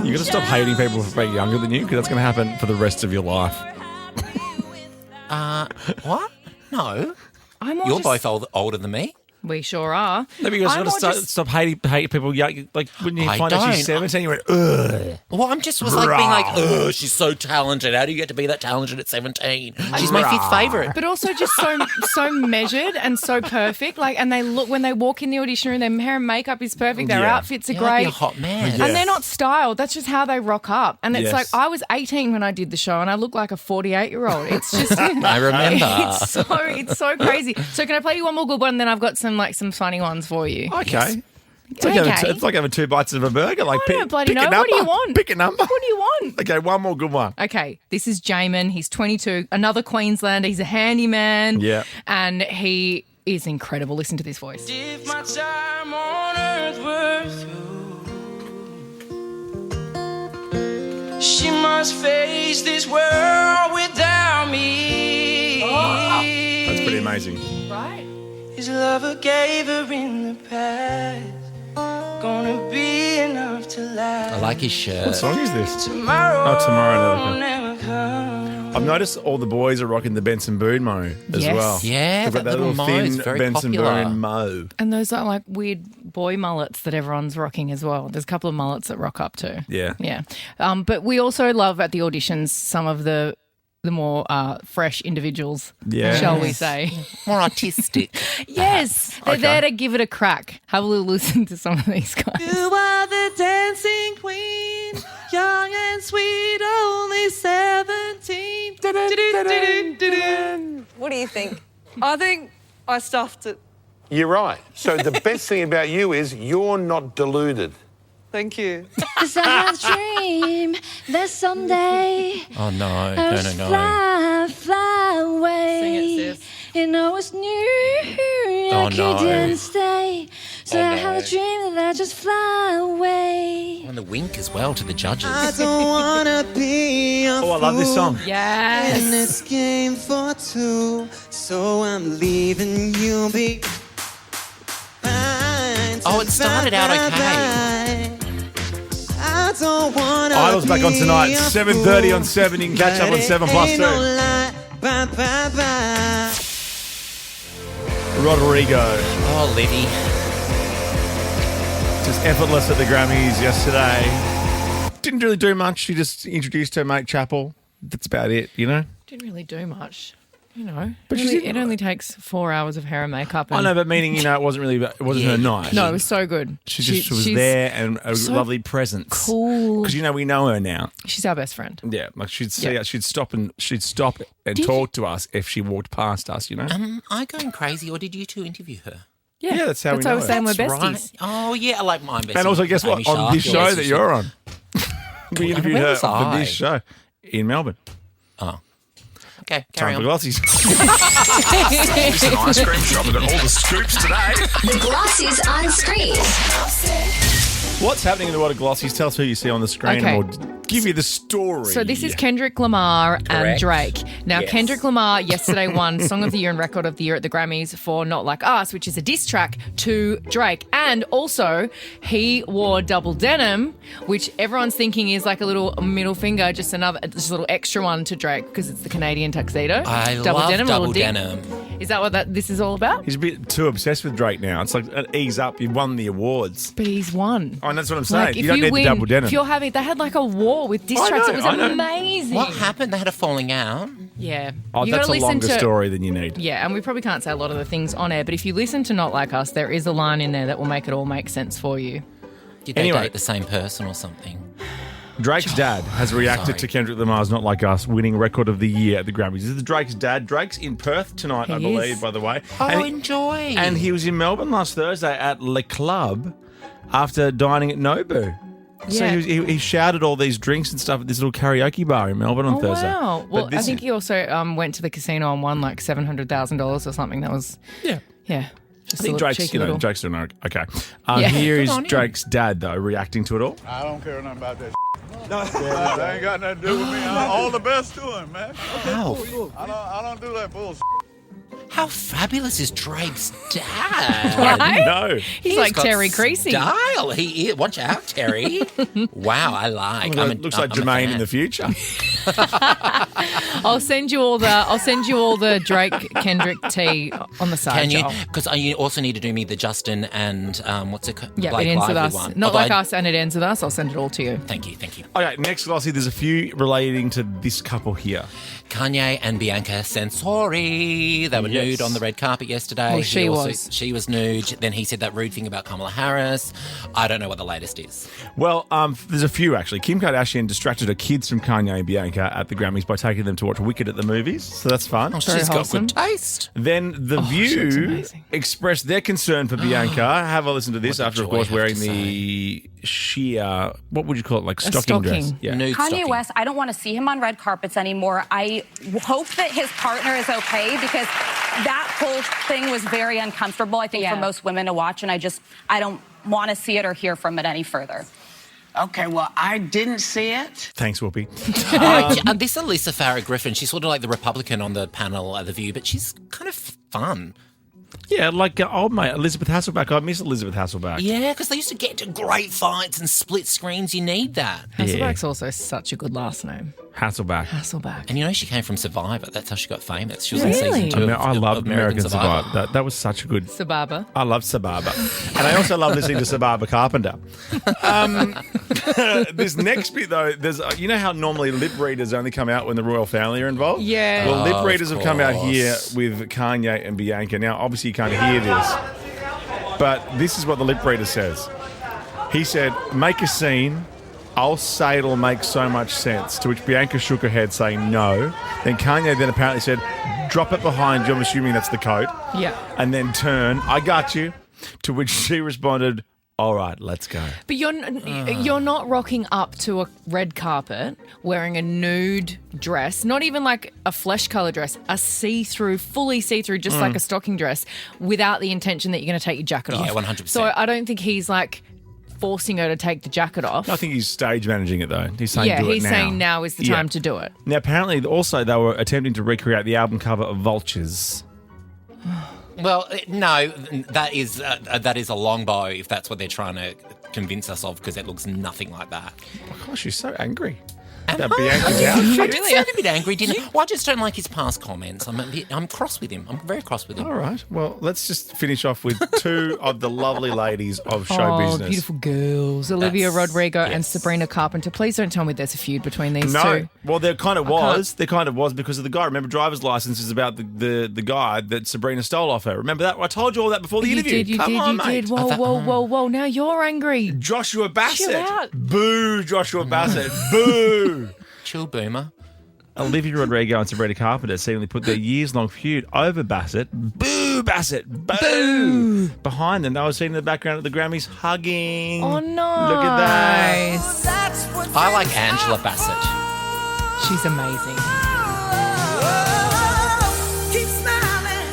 You got to stop hating people for being younger than you, because that's going to happen for the rest of your life. What? No. You're both older than me. We sure are. No, but you guys I'm got more to stop hating people. Like when you I find out don't. she's 17, you went, ugh. Well, I'm just was like being like, ugh, she's so talented. How do you get to be that talented at 17? She's my 5th favourite. But also just so measured and so perfect. Like, and they look when they walk in the audition room, their hair and makeup is perfect. Their Yeah. outfits are You're like great. a hot man. And they're not styled. That's just how they rock up. And it's Yes. like I was 18 when I did the show, and I look like a 48-year-old. It's just I remember. it's so crazy. So can I play you one more good one, and then I've got some funny ones for you. Okay. It's like having 2 bites of a burger. Like, I don't bloody pick know. a number. What do you want? Pick a number. What do you want? Okay, one more good one. Okay, this is Jamin. He's 22, another Queenslander. He's a handyman. Yeah. And he is incredible. Listen to this voice. If my time on earth were through, she must face this world without me. That's pretty amazing. Right. His lover gave her in the past, gonna be enough to last. I like his shirt. What song is this? Tomorrow, Tomorrow never comes. I've noticed all the boys are rocking the Benson Boone mo as Yes. well. Yeah, They've got that that little little mo is thin very Benson popular. Boone mo. And those are like weird boy mullets that everyone's rocking as well. There's a couple of mullets that rock up too. Yeah. Yeah. But we also love at the auditions some of the more fresh individuals, Yes. shall we say. More artistic. Yes. They're Okay. there to give it a crack. Have a little listen to some of these guys. You are the dancing queen, young and sweet, only 17. What do you think? I think I stuffed it. You're right. So the best thing about you is you're not deluded. Thank you. 'Cause I have a dream that someday Oh, no. I No, was no, no. fly away. Sing it, sis. And I was new, Oh, like no. you didn't stay. So Oh, I no. have a dream that I just fly away. And the wink as well to the judges. don't wanna be a Oh, I love this song. Yes. in this game for two, so I'm leaving you be. Oh, it started out okay. I don't wanna Idol's back on tonight, 7:30 on 7. You can catch up on 7+2. Rodrigo. Oh, Livy. Just effortless at the Grammys yesterday. Didn't really do much. She just introduced her mate Chapel. That's about it, you know? Didn't really do much. You know, But it only takes 4 hours of hair and makeup. And I know, but meaning, you know, it wasn't her night. No, it was so good. She just was she's there and a so lovely presence. cool. Because, you know, we know her now. She's our best friend. Yeah, like she'd see Yeah. us, she'd stop and Did talk to us if she walked past us, you know? Am I going crazy or did you two interview her? Yeah, that's how we why know we're it. saying we're That's besties. right. Oh, yeah, I like my bestie. And also, guess what? Amy On Sharp, this your show bestie that should- you're on, we interviewed where her was for I? this show in Melbourne. Oh. Okay, carry Time for on. Glossies. It's an ice cream shop. We've got all the scoops today. The Glossies on screen. What's happening in the world of Glossies? Tell us who you see on the screen Okay. and we'll give you the story. So this is Kendrick Lamar and Correct. Drake. Now, Yes. Kendrick Lamar yesterday won Song of the Year and Record of the Year at the Grammys for Not Like Us, which is a diss track to Drake. And also, he wore double denim, which everyone's thinking is like a little middle finger, just a little extra one to Drake because it's the Canadian tuxedo. I double love denim, double little dip. denim. Is that what this is all about? He's a bit too obsessed with Drake now. It's like, ease up. You've won the awards. But he's won. Oh, and that's what I'm saying. Like, you don't need the double denim. If you're having, they had like a war with diss I tracks. know, It was I know. amazing. What happened? They had a falling out. Yeah. Oh, You that's gotta a listen longer to- story than you need. Yeah, and we probably can't say a lot of the things on air, but if you listen to Not Like Us, there is a line in there that will make it all make sense for you. Did they Anyway. date the same person or something? Drake's dad has reacted Sorry. to Kendrick Lamar's Not Like Us winning Record of the Year at the Grammys. This is Drake's dad. Drake's in Perth tonight, I He believe, is. by the way. Oh, and, enjoy. and he was in Melbourne last Thursday at Le Club after dining at Nobu. So Yeah. he shouted all these drinks and stuff at this little karaoke bar in Melbourne on Oh, Thursday. wow. But Well, I this think is- he also went to the casino and won like $700,000 or something. That was, Yeah. yeah. Just I think a little Drake's, cheeky little- Drake's doing okay. Yeah. Here Good is on him. Drake's dad, though, reacting to it all. I don't care nothing about that. That ain't got nothing to do with me. All the best to him, man. How, I don't do that bullshit. how fabulous is Drake's dad? Right? No. He's like got Terry Creasy. Style. He is. Watch out, Terry. Wow, I like. Looks like Jermaine in the future. I'll send you all the Drake Kendrick tea on the side. Can you? Joel. Because you also need to do me the Justin and what's it called? Yeah, Blake it ends with Lively us. one. Not Although like us, and it ends with us. I'll send it all to you. Thank you, thank you. Okay, next, Glossy, there's a few relating to this couple here. Kanye and Bianca Sensori. They were Yes. nude on the red carpet yesterday. Well, she was. She was nude. Then he said that rude thing about Kamala Harris. I don't know what the latest is. Well, there's a few, actually. Kim Kardashian distracted her kids from Kanye and Bianca at the Grammys by taking them to watch Wicked at the movies, so that's fun. Oh, Very she's wholesome. got good taste. Then The she looks View amazing. expressed their concern for Bianca. Have a listen to this What did after, of Joy course, have wearing to the sheer, what would you call it, like stocking dress? stocking. Yeah. Nude Kanye stocking. West, I don't want to see him on red carpets anymore. I hope that his partner is okay because that whole thing was very uncomfortable, I think, for most women to watch. And I don't want to see it or hear from it any further. Okay, well, I didn't see it. Thanks, Whoopi. This Alyssa Farah Griffin, she's sort of like the Republican on the panel at The View, but she's kind of fun. Yeah, like old mate Elizabeth Hasselbeck. I miss Elizabeth Hasselbeck. Yeah, because they used to get to great fights and split screens. You need that. Hasselbeck's also such a good last name. Hasselbeck. Hasselbeck. And you know she came from Survivor. That's how she got famous. She was Really? in season 2 I of love American Survivor. Survivor. That was such a good... Sababa. I love Sababa. And I also love listening to Sababa Carpenter. This next bit, though, there's you know how normally lip readers only come out when the royal family are involved? Yeah. Well, lip Of readers have come out course. here with Kanye and Bianca. Now, obviously, you can't hear this, but this is what the lip reader says. He said, make a scene. I'll say it'll make so much sense. To which Bianca shook her head, saying no. Then Kanye then apparently said, drop it behind you. I'm assuming that's the coat. Yeah. And then turn. I got you. To which she responded, all right, let's go. But you're not rocking up to a red carpet wearing a nude dress, not even like a flesh color dress, a see-through, fully see-through, just like a stocking dress, without the intention that you're going to take your jacket off. Yeah, 100%. So I don't think he's like forcing her to take the jacket off. I think he's stage managing it, though. He's saying do it he's now. saying now is the time to do it. Now, apparently, also, they were attempting to recreate the album cover of Vultures. Well, no, that is a long bow if that's what they're trying to convince us of, because it looks nothing like that. Oh, gosh, she's so angry. Am That I? Bianca's I outfit. did sound a bit angry, didn't I? Well, I just don't like his past comments. I'm cross with him. I'm very cross with him. All right. Well, let's just finish off with two of the lovely ladies of show business. Beautiful girls. Olivia That's- Rodrigo and yes. Sabrina Carpenter. Please don't tell me there's a feud between these No. two. Well, there kind of was. There kind of was because of the guy. Remember, driver's license is about the guy that Sabrina stole off her. Remember that? I told you all that before the interview. You Come on, did. mate. Whoa. Now you're angry. Joshua Bassett. Chill out. Boo, Joshua Bassett. Boo. Chill, Boomer. Olivia Rodrigo and Sabrina Carpenter seemingly put their years-long feud over Bassett. Boo, Bassett. Boo. Behind them, they were seen in the background at the Grammys hugging. Oh, no. Look at that. I like Angela Bassett. She's amazing. Keep smiling.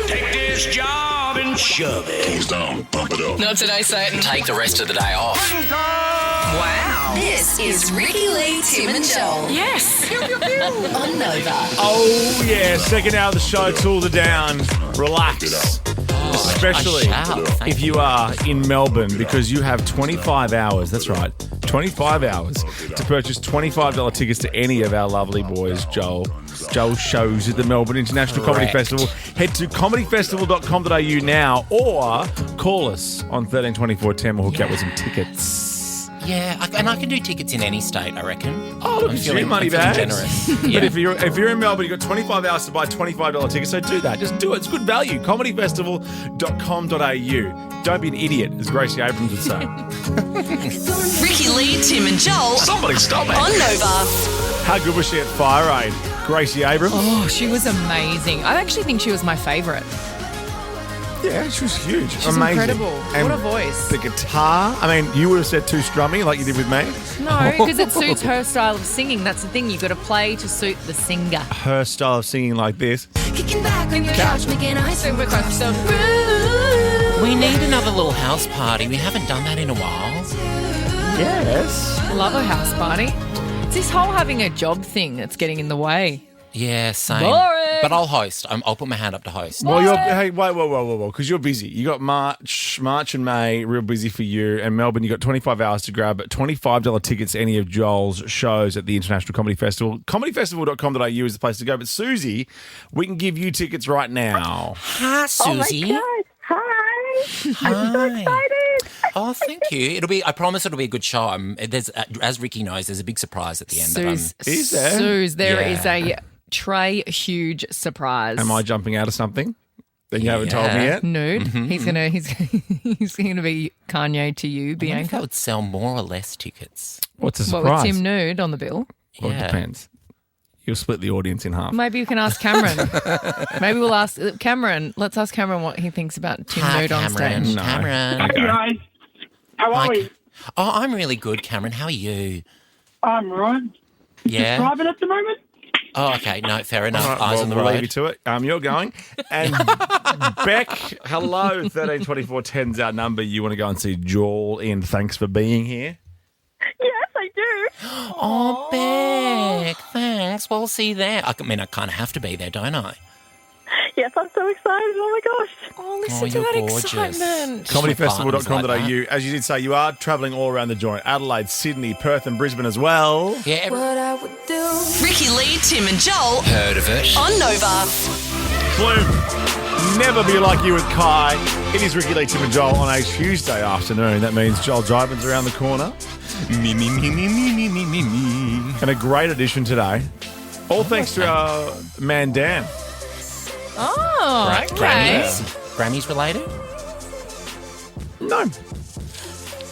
Take this job and shove it. Close down, bump it up. Not today, Satan. Take the rest of the day off. Wow. This is Ricki-Lee, Tim and Joel. Yes. On Nova. Oh, yeah. Second hour of the show. Tools are down. Relax. Especially I shall. Thank if you are in Melbourne, because you have 25 hours. That's right. 25 hours to purchase $25 tickets to any of our lovely boys, Joel's shows at the Melbourne International Comedy Festival. Head to comedyfestival.com.au now or call us on 132410. We'll hook you up with some tickets. Yeah, and I can do tickets in any state, I reckon. Oh, look, it's your money bags. Generous. But Yeah. if you're in Melbourne, you've got 25 hours to buy $25 tickets, so do that. Just do it. It's good value. comedyfestival.com.au. Don't be an idiot, as Gracie Abrams would say. Ricki-Lee, Tim and Joel. Somebody stop it. On Nova. How good was she at Fire Aid? Gracie Abrams? Oh, she was amazing. I actually think she was my favourite. Yeah, she was huge. She's amazing. incredible. And what a voice. the guitar, I mean, you would have said too strummy like you did with me. No, because it suits her style of singing. That's the thing. You've got to play to suit the singer. Her style of singing like this. Kicking back on your couch, making ice cream across so We need another little house party. We haven't done that in a while. Yes. Love a house party. It's this whole having a job thing that's getting in the way. Yeah, same. Boring. But I'll host. I'll put my hand up to host. Well, hey, whoa, because you're busy. You got March and May, real busy for you. And Melbourne, you got 25 hours to grab $25 tickets to any of Joel's shows at the International Comedy Festival. Comedyfestival.com.au is the place to go. But Susie, we can give you tickets right now. Hi, Susie. Oh my God. Hi. I'm so excited. Oh, thank you. I promise it'll be a good show. There's, as Ricky knows, there's a big surprise at the end. Is there? Suze, there Yeah. is a Trey huge surprise. Am I jumping out of something that you haven't told me yet? Nude. Mm-hmm. He's gonna be Kanye to you, I wonder if Bianca. that would sell more or less tickets. What's a What, surprise? with Tim nude on the bill? Well, it Yeah. depends. You'll split the audience in half. Maybe you can ask Cameron. Maybe we'll ask Cameron. Let's ask Cameron what he thinks about Tim Hi, nude on Cameron. stage. No. Cameron. Okay. Guys, how are we? Oh, I'm really good, Cameron. How are you? I'm right. Yeah. Driving at the moment. Oh, okay. No, fair enough. All right, Eyes well, on the we'll leave road. you to it. You're going. And Beck, hello. 132410's our number. You want to go and see Joel in. Thanks for being here. Yes, I do. Oh, Beck. Thanks. Well, see you there. I mean, I kind of have to be there, don't I? Yes, I'm so excited. Oh my gosh. Oh, listen to you're that gorgeous. excitement. Comedyfestival.com.au. Like that. As you did say, you are travelling all around the joint. Adelaide, Sydney, Perth and Brisbane as well. Yeah. What I would do. Ricki-Lee, Tim and Joel. Heard of it? On Nova. Clue. Never be like you with Kai. It is Ricki-Lee, Tim and Joel on a Tuesday afternoon. That means Joel Driving's around the corner. Me. And a great addition today. All thanks to our man Dan. Oh, Right. okay. Grammys related? No,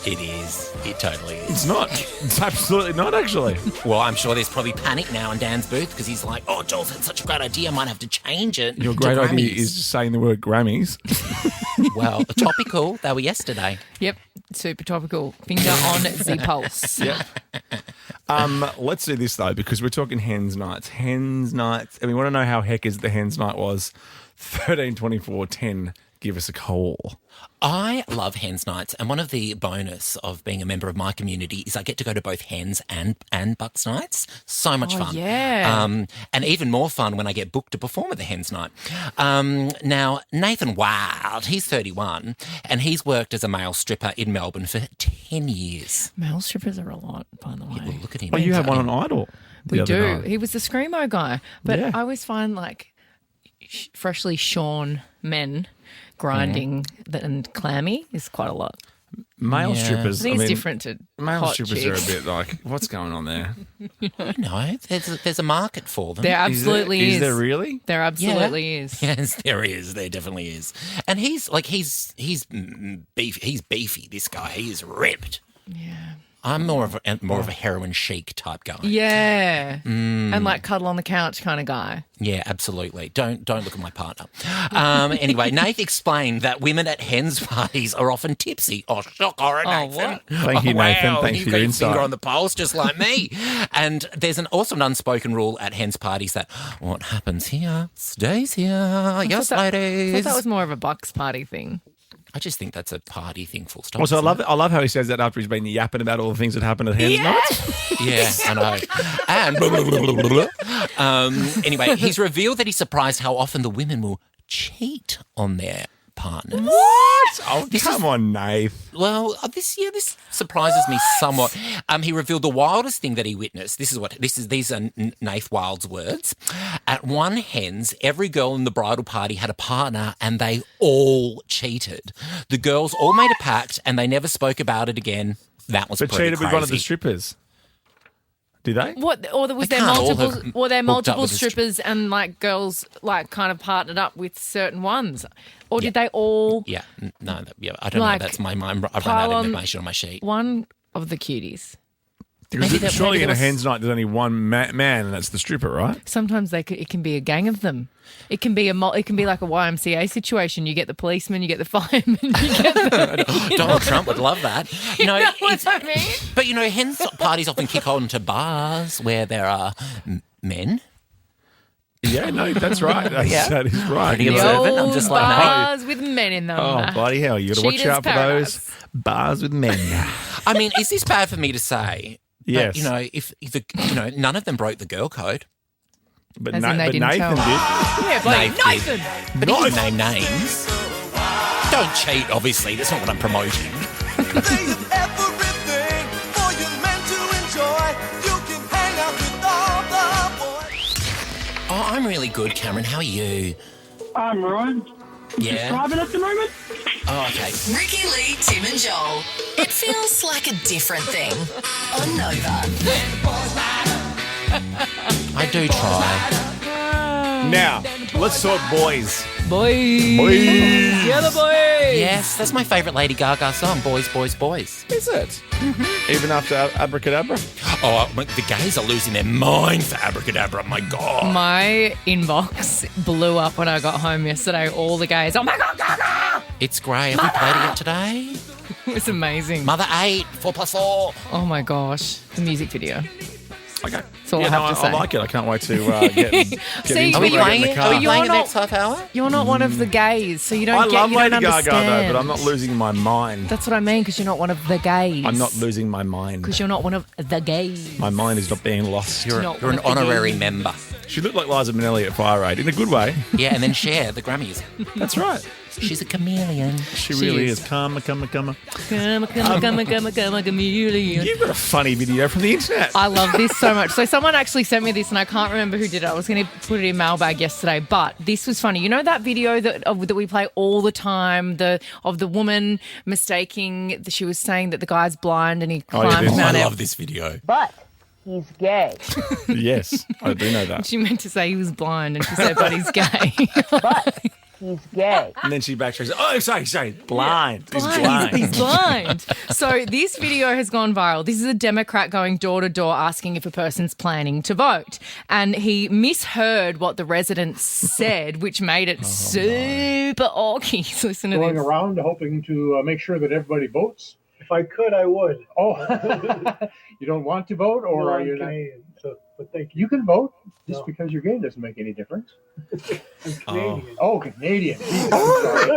It is. It totally is. it's not. It's absolutely not, actually. Well, I'm sure there's probably panic now in Dan's booth because he's like, oh, Joel's had such a great idea. I might have to change it. Your to great idea Grammys." is just saying the word Grammys. Well, topical. They were yesterday. Yep. Super topical. Finger on the pulse. Yeah. Let's do this, though, because we're talking hens nights. Hens nights. And we want to know how heckers the hens night was. 132410. Give us a call. I love hens nights, and one of the bonus of being a member of my community is I get to go to both hens and bucks nights. So much fun. yeah. And even more fun when I get booked to perform at the hens night. Now, Nathan Wild, he's 31, and he's worked as a male stripper in Melbourne for 10 years. Male strippers are a lot, by the way. Well, look at him. Oh, you had one on Idol. the We other do. night. He was the Screamo guy. But Yeah. I always find like freshly shorn men grinding and clammy is quite a lot. Male strippers. I think it's different to male hot strippers chicks. are a bit like, what's going on there? No, there's a market for them. There absolutely is. Is there really? There absolutely is. Yes, there is. There definitely is. And he's beefy. He's beefy. This guy, he is ripped. Yeah. I'm more of a heroin chic type guy. Yeah. And like cuddle on the couch kind of guy. Yeah, absolutely. Don't look at my partner. Anyway, Nath explained that women at hens parties are often tipsy. Oh, shocker, Nathan. Thank you, Nathan. Wow. Thanks You've for got your your finger insight. on the pulse, just like me. And there's also an unspoken rule at hens parties that what happens here stays here. Yes, I ladies. thought that was more of a bucks party thing. I just think that's a party thing, full stop. Also, I love how he says that after he's been yapping about all the things that happen at hens nights. Yeah, I know. And anyway, he's revealed that he's surprised how often the women will cheat on their partners. What? Oh, come on, Nath. Well, this surprises me somewhat. He revealed the wildest thing that he witnessed. These are Nath Wild's words. At one hens, every girl in the bridal party had a partner and they all cheated. The girls all made a pact and they never spoke about it again. That was pretty cheated crazy. with one of the strippers. Did they? What? Or was They there can't all multiple? have Were there hooked up multiple with the strippers and like girls like kind of partnered up with certain ones, or did they all? Yeah, I don't Like, know. That's my mind. I've run pile out of on information on my sheet. One of the cuties. Because surely in a hens night there's only one man and that's the stripper, right? Sometimes it can be a gang of them. It can be like a YMCA situation. You get the policeman, you get the fireman, you get the Donald Trump would love that. You know, what I mean? But hens parties often kick on to bars where there are men. Yeah, no, that's right. That is right. Pretty observant. I'm just like, bars with men in them. Oh, bloody hell. You got to watch Cheaters out for those bars with men. I mean, is this bad for me to say? Yes. But, if none of them broke the girl code. But, As in they but didn't Nathan tell. did. Yeah, bloody Nath did. Nathan. But he didn't name names. Don't cheat, obviously. That's not what I'm promoting. Oh, I'm really good, Cameron. How are you? I'm Ryan. Yeah. Driving at the moment. Oh, okay. Ricki-Lee, Tim and Joel. It feels like a different thing on Nova. I do try. Now, let's talk boys. Boys. Boys. Yeah, the boys. Yes, that's my favourite Lady Gaga song, Boys, Boys, Boys. Is it? Even after Abracadabra? Oh, the gays are losing their mind for Abracadabra, my God. My inbox blew up when I got home yesterday. All the gays, oh my God, Gaga! It's great. Have we played it today? It was amazing. Mother 8, 4+4. Oh my gosh, the music video. Okay. That's all I have to say. I like it. I can't wait to get See, into but it in the car. but you're the next half hour? You're not one of the gays, so you don't I love you don't Lady Gaga, understand. though, but I'm not losing my mind. That's what I mean, because you're not one of the gays. I'm not losing my mind. Because you're not one of the gays. My mind is not being lost. You're not an one of the honorary gays. member. She looked like Liza Minnelli at Fire Aid, in a good way. Yeah, and then share the Grammys. That's right. She's a chameleon. She really is. Come. Come, chameleon. You've got a funny video from the internet. I love this so much. So someone actually sent me this, and I can't remember who did it. I was going to put it in mailbag yesterday, but this was funny. You know that video that we play all the time, of the woman mistaking, she was saying that the guy's blind and he climbs Mount I Everest. love this video. But he's gay. Yes, I do know that. She meant to say he was blind, and she said, but he's gay. But he's gay. And then she backtracks. Oh, sorry. Blind. He's Blind. blind. He's blind. So this video has gone viral. This is a Democrat going door to door asking if a person's planning to vote. And he misheard what the residents said, which made it super awky. So listen to Going this. around hoping to make sure that everybody votes. If I could, I would. Oh, you don't want to vote, or are you naive? But you can vote. Just because you're gay doesn't make any difference. I'm Canadian. Oh, Canadian. Jesus, I'm sorry.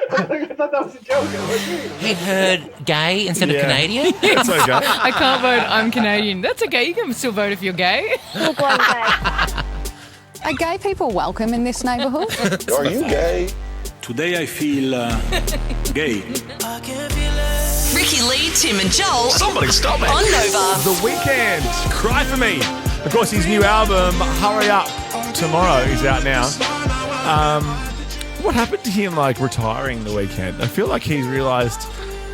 I thought that was a joke. He heard gay instead of Canadian? That's okay. I can't vote. I'm Canadian. That's okay. You can still vote if you're gay. Are gay people welcome in this neighbourhood? Are you gay? Today I feel gay. Ricki-Lee, Tim and Joel. Somebody stop it. On Nova. The Weekend. Cry for Me. Of course, his new album, Hurry Up, tomorrow, is out now. What happened to him, retiring The Weekend? I feel like he's realised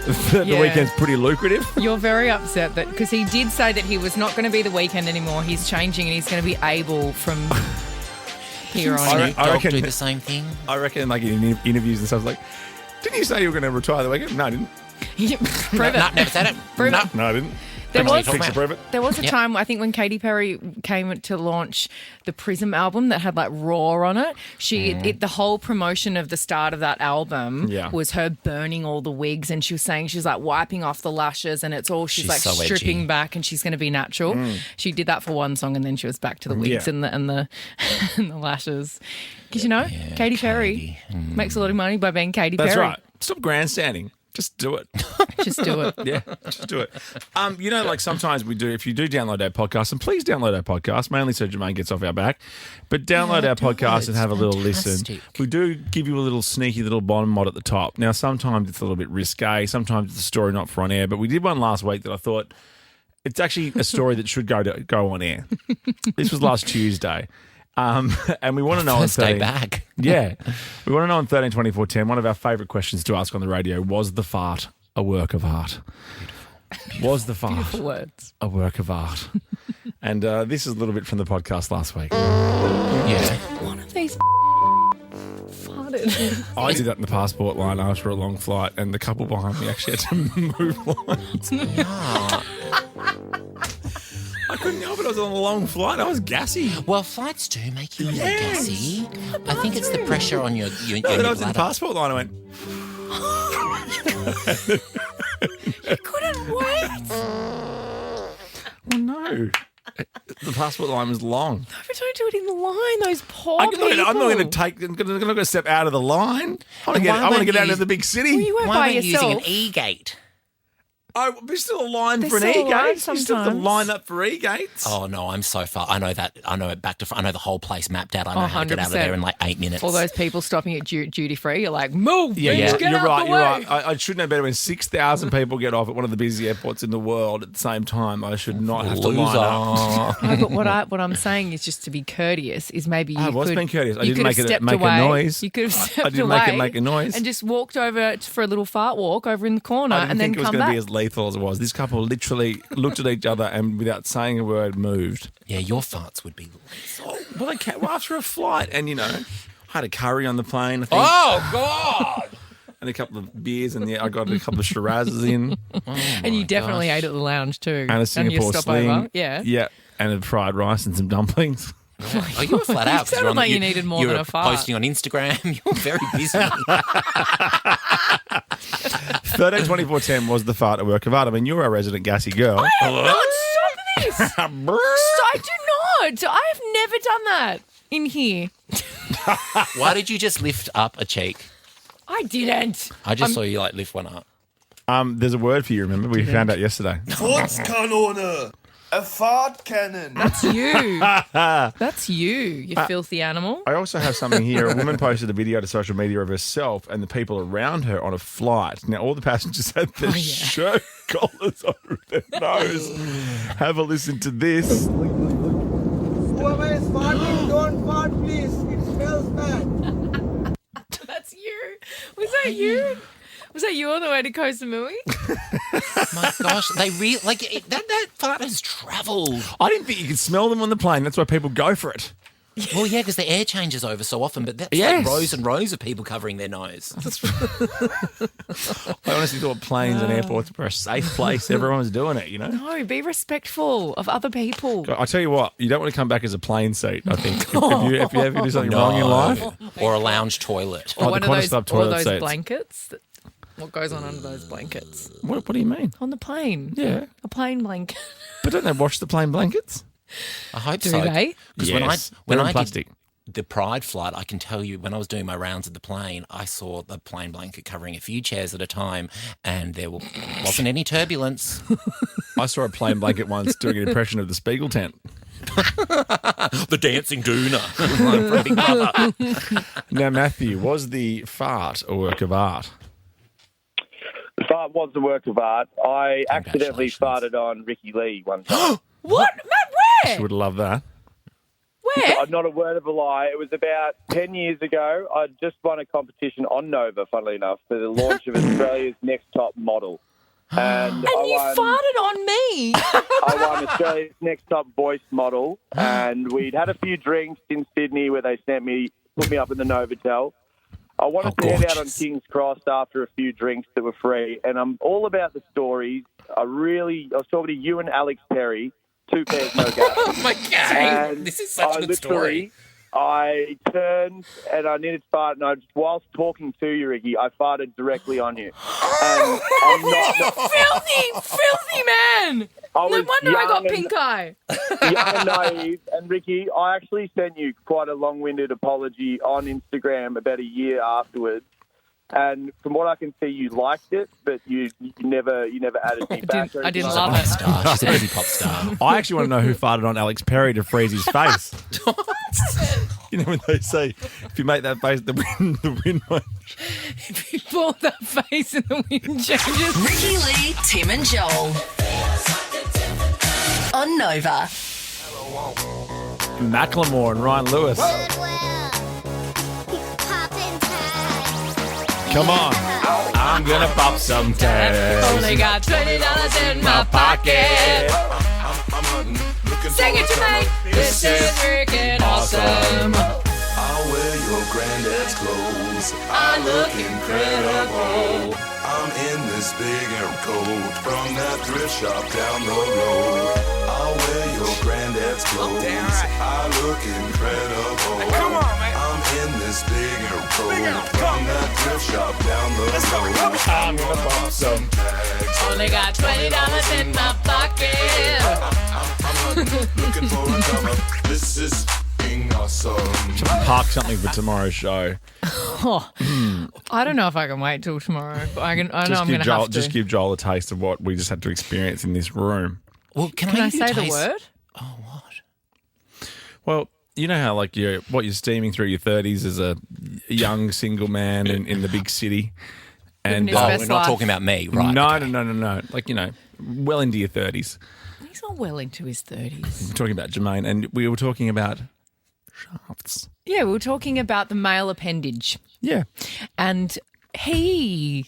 that The Weekend's pretty lucrative. You're very upset that because he did say that he was not going to be The Weekend anymore. He's changing and he's going to be able from here on. I reckon do the same thing. I reckon, in interviews and stuff, didn't you say you were going to retire The Weekend? No, I didn't. Prove it. No, never said it. Prove No. it. No, I didn't. There was, Picture prove it. there was a Yep. time, I think, when Katy Perry came to launch the Prism album that had like Raw on it. The whole promotion of the start of that album was her burning all the wigs, and she was saying she's like wiping off the lashes, and it's all she's like so stripping edgy. back, and she's going to be natural. She did that for one song, and then she was back to the wigs and the and the lashes. Because Katy Perry makes a lot of money by being Katy Perry. That's right. Stop grandstanding. Just do it. Just do it. Yeah, just do it. Like sometimes we do, if you do download our podcast, and please download our podcast, mainly so Jermaine gets off our back, but download our podcast and have a little listen. We do give you a little sneaky little bottom mod at the top. Now, sometimes it's a little bit risque, sometimes it's a story not for on air, but we did one last week that I thought it's actually a story that should go on air. This was last Tuesday. And we want to know First day back. Yeah. We want to know on 13 24 10, one of our favourite questions to ask on the radio, was the fart a work of art? Was the fart Beautiful words. a work of art? And this is a little bit from the podcast last week. Yeah. One of these farted. I did that in the passport line after a long flight, and the couple behind me actually had to move lines. I couldn't help it. I was on a long flight. I was gassy. Well, flights do make you gassy. I think it's the pressure on your No, but I was in the passport line. I went. You couldn't wait. Oh no. The passport line was long. No, but don't do it in the line. Those poor I'm people. not going to step out of the line. I want to get out of the big city. Well, you went Why by weren't you yourself. using an E-gate? There's still a line There's for an still a line E-gate. You still have to sometimes. line up for E-gates. Oh, no, I'm so far. I know that. I know it back to front. I know the whole place mapped out. I know how to get out of 100%. there in like 8 minutes. All those people stopping at duty free, you're like, move, Yeah, bitch, get you're out right. the You're way. right. I should know better. When 6,000 people get off at one of the busiest airports in the world at the same time, I should not have to line up. No, but what I'm saying is just to be courteous. Is maybe you I was could, being courteous. I you didn't could have make it stepped make away. a noise. You could have stepped I didn't away make a noise. and just walked over for a little fart walk over in the corner, I didn't and then think it was come going to back. be as lethal as it was. This couple literally looked at each other and without saying a word moved. Yeah, your farts would be lethal. Well, after a flight, and had a curry on the plane. I think. Oh, God! And a couple of beers, and I got a couple of Shirazes in. And you definitely ate at the lounge too. And a Singapore your sling. stopover. Yeah. Yeah. And a fried rice and some dumplings. Oh, you were flat out. 'cause You you're on sounded like the- you needed more you than were a fart. posting on Instagram. You were very busy. 13 24 10 was the fart a work of art. I mean, you're a resident gassy girl. I have not stop this. I do not. I have never done that in here. Why did you just lift up a cheek? I didn't. I just saw you lift one up. There's a word for you, remember? We found out yesterday. Furzkanone. A fart cannon. That's you. That's you filthy animal. I also have something here. A woman posted a video to social media of herself and the people around her on a flight. Now, all the passengers had their shirt collars over their nose. Have a listen to this. Whoever is farting, don't fart, please. It smells bad. That's you. Was that you? Was that you on the way to Koh Samui? My gosh, they really that fart has travelled. I didn't think you could smell them on the plane. That's why people go for it. Well, yeah, because the air changes over so often, but that's Yes. like rows and rows of people covering their nose. I honestly thought planes and airports were a safe place. Everyone was doing it, No, be respectful of other people. I tell you what, you don't want to come back as a plane seat, I think. If you ever do something wrong in life. Or a lounge toilet. Or the one of Qantas those, Club or toilet those seats. blankets. What goes on under those blankets? What do you mean? On the plane. Yeah. A plane blanket. But don't they wash the plane blankets? I hope Do so. they? Because Yes, when they're I in plastic. did the Pride flight, I can tell you when I was doing my rounds of the plane, I saw the plane blanket covering a few chairs at a time, and there wasn't any turbulence. I saw a plane blanket once doing an impression of the Spiegel tent. The dancing doona from Big Brother. Now, Matthew, was the fart a work of art? The fart was a work of art. I accidentally farted on Ricki-Lee one time. What? Matt, where? She would love that. Where? Not a word of a lie. It was about 10 years ago. I just won a competition on Nova, funnily enough, for the launch of Australia's Next Top Model. And you farted on me. I won Australia's Next Top Voice Model, and we'd had a few drinks in Sydney where they put me up in the Novotel. I wanted to head out on King's Cross after a few drinks that were free, and I'm all about the stories. I was talking to you and Alex Perry, 2 pairs, no gap. Oh, my God. This is such a good story. I turned and I needed to fart, and whilst talking to you, Ricky, I farted directly on you. And I'm not filthy man! No wonder I got pink eye. Young and naive. And Ricky, I actually sent you quite a long-winded apology on Instagram about a year afterwards. And from what I can see, you liked it, but you never added me back. I didn't love it. She's a busy pop star. I actually want to know who farted on Alex Perry to freeze his face. You know when they say, if you make that face, the wind won't. If you pull that face and the wind changes. Ricki-Lee, Tim and Joel. On Nova. Macklemore and Ryan Lewis. Come on. I'm gonna pop some tags. Only got $20 in my pocket. Sing it to me. This is freaking awesome. I'll wear your granddad's clothes. I look incredible. I'm in this big air coat from that thrift shop down the road. I'll wear your granddad's clothes. I look incredible. Come on, man. I'm in this big air coat from that thrift shop down the road. I'm gonna pop some tags. Only got $20 in my pocket. I'm looking for a come up. This is awesome. Should park something for tomorrow's show. I don't know if I can wait till tomorrow. But I know I'm going to have to. Just give Joel a taste of what we just had to experience in this room. Well, can I say the word? Oh, what? Well, you know how like you're steaming through your 30s as a young single man in the big city. And we're not talking about me, right? No. Like, well into your 30s. He's not well into his 30s. We're talking about Jermaine, and we were talking about shafts. Yeah, we were talking about the male appendage. Yeah. And he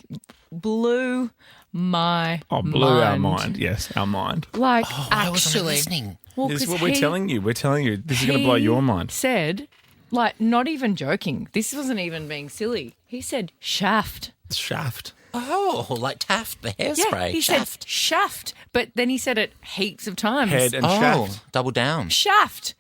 blew my mind. Blew our mind. Yes, our mind. Like, I wasn't actually. listening. Well, this is what we're telling you. We're telling you this is going to blow your mind. He said, like, not even joking. This wasn't even being silly. He said shaft. Shaft. Oh, like Taft, the hairspray. Yeah, he said shaft. But then he said it heaps of times. Head and shaft. Double down. Shaft.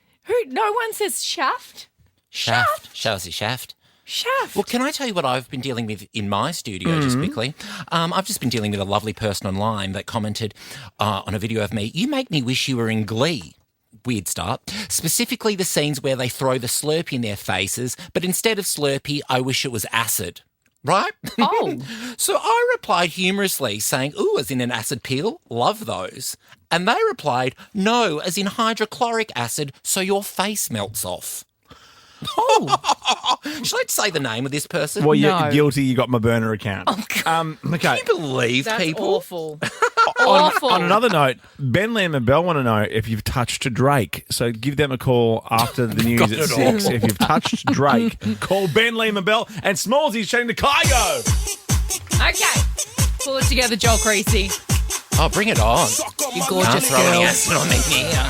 No one says shaft. Shaft. Shows it shaft. Shaft. Well, can I tell you what I've been dealing with in my studio just quickly? I've just been dealing with a lovely person online that commented on a video of me, "You make me wish you were in Glee." Weird start. Specifically the scenes where they throw the Slurpee in their faces, but instead of Slurpee, I wish it was acid. Right? Oh. So I replied humorously saying, "Ooh, as in an acid peel? Love those." And they replied, "No, as in hydrochloric acid, so your face melts off." Oh. Should I say the name of this person? Well, you're guilty. You got my burner account. Oh, God. Okay. Can you believe That's people? Awful. Awful. On another note, Ben, Liam and Bell want to know if you've touched Drake. So give them a call after the news at 6. If you've touched Drake, call Ben, Liam and Bell. And Smallsy's chatting to Kygo. Okay. Pull it together, Joel Creasy. Oh, bring it on. You gorgeous Can't throw any girl. acid on me here.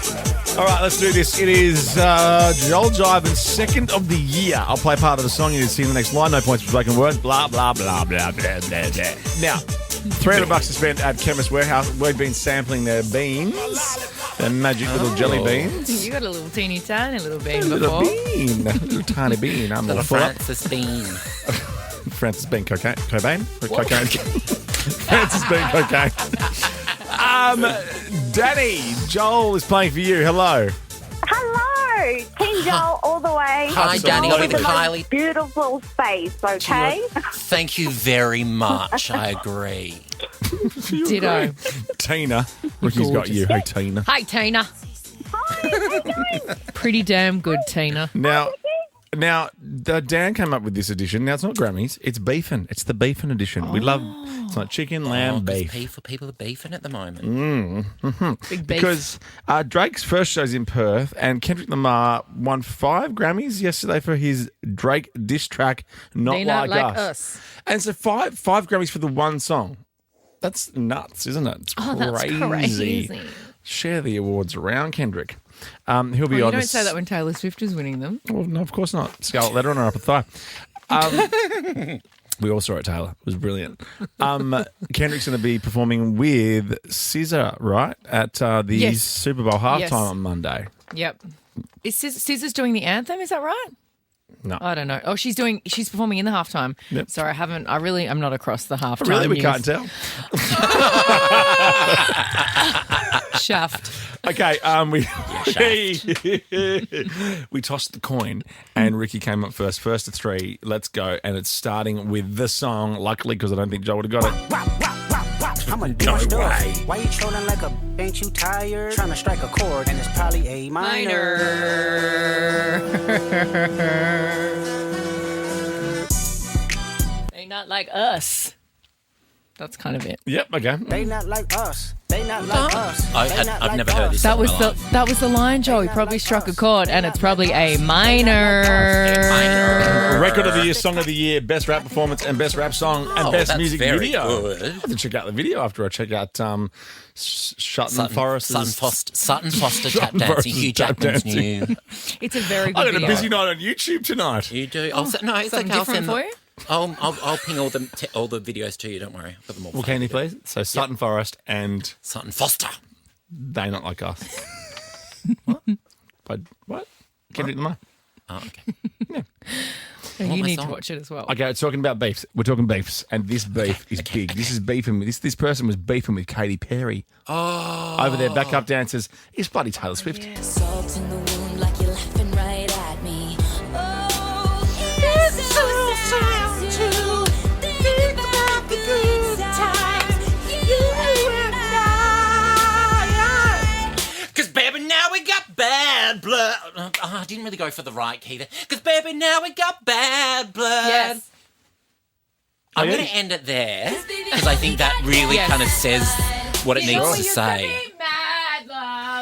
All right, let's do this. It is Joel Jiven's second of the year. I'll play part of the song. You need to sing the next line. No points for spoken word. Blah, blah, blah, blah, blah, blah, blah. Now, $300 to spend at Chemist Warehouse. We've been sampling their beans, their magic little jelly beans. You got a little teeny tiny little bean A before. little bean. A little tiny bean. I'm Little all full up. Francis Bean. Francis Bean Cocaine. Cocaine? Francis Bean Cocaine. Danny, Joel is playing for you. Hello. Hello, King Joel, all the way. Hi, Danny. I'll be the It's a Kylie. beautiful space, okay? Thank you very much. I agree. Ditto. Tina. Ricky's got you. Hey, Tina. Hi, Tina. Hi, how you doing? Pretty damn good, Tina. Now, Dan came up with this edition. Now, it's not Grammys. It's beefin'. It's the beefin' edition. We love, it's like chicken, lamb, beef. People are beefing at the moment. Big beef. Because Drake's first show's in Perth, and Kendrick Lamar won 5 Grammys yesterday for his Drake diss track, Not Like Us. And so 5 Grammys for the one song. That's nuts, isn't it? It's that's crazy. Share the awards around, Kendrick. He'll be You on don't this. say that when Taylor Swift is winning them. Well, no, of course not. Scarlet letter on her upper thigh. We all saw it, Taylor. It was brilliant. Kendrick's going to be performing with SZA, right, at the Super Bowl halftime on Monday. Yep. Is SZA's doing the anthem? Is that right? No. I don't know. Oh, she's performing in the halftime. Yep. Sorry, I'm not across the halftime. Really? We news. can't tell? Shaft. Okay, we tossed the coin and Ricky came up first. First to three, let's go. And it's starting with the song, luckily, because I don't think Joe would have got it. I'm a No way. Why you trolling like a ain't you tired? Trying to strike a chord and it's probably A minor. They not like us. That's kind of it. Yep, okay. They not like us. They not like us. I've never heard this. That was the line, Joe. He probably struck a chord, and it's probably A minor. Record of the year, song of the year, best rap performance, and best rap song, and best music video. Good. I have to check out the video after I check out Sutton Forest. Sutton Foster tap dancing. Hugh Jackman's new. It's a very good I got video. a busy night on YouTube tonight. You do? Oh, It's something okay. I'll different send for you? I'll ping all the videos to you. Don't worry. I've got them all. Well, can you please? So Sutton Forest and Sutton Foster. They not like us. What? Kendrick Lamar. Oh, okay. You need to watch it as well. Okay, it's talking about beefs. We're talking beefs, and this beef is big. This is beefing. This person was beefing with Katy Perry. Oh, over there, backup dancers. It's bloody Taylor Swift. Yeah. Salt in the wound like you're laughing right at me. Cause baby, now we got bad blood. I didn't really go for the right key there. Cause baby, now we got bad blood. Yes. I'm going to end it there because I think that really kind of says what it needs to say.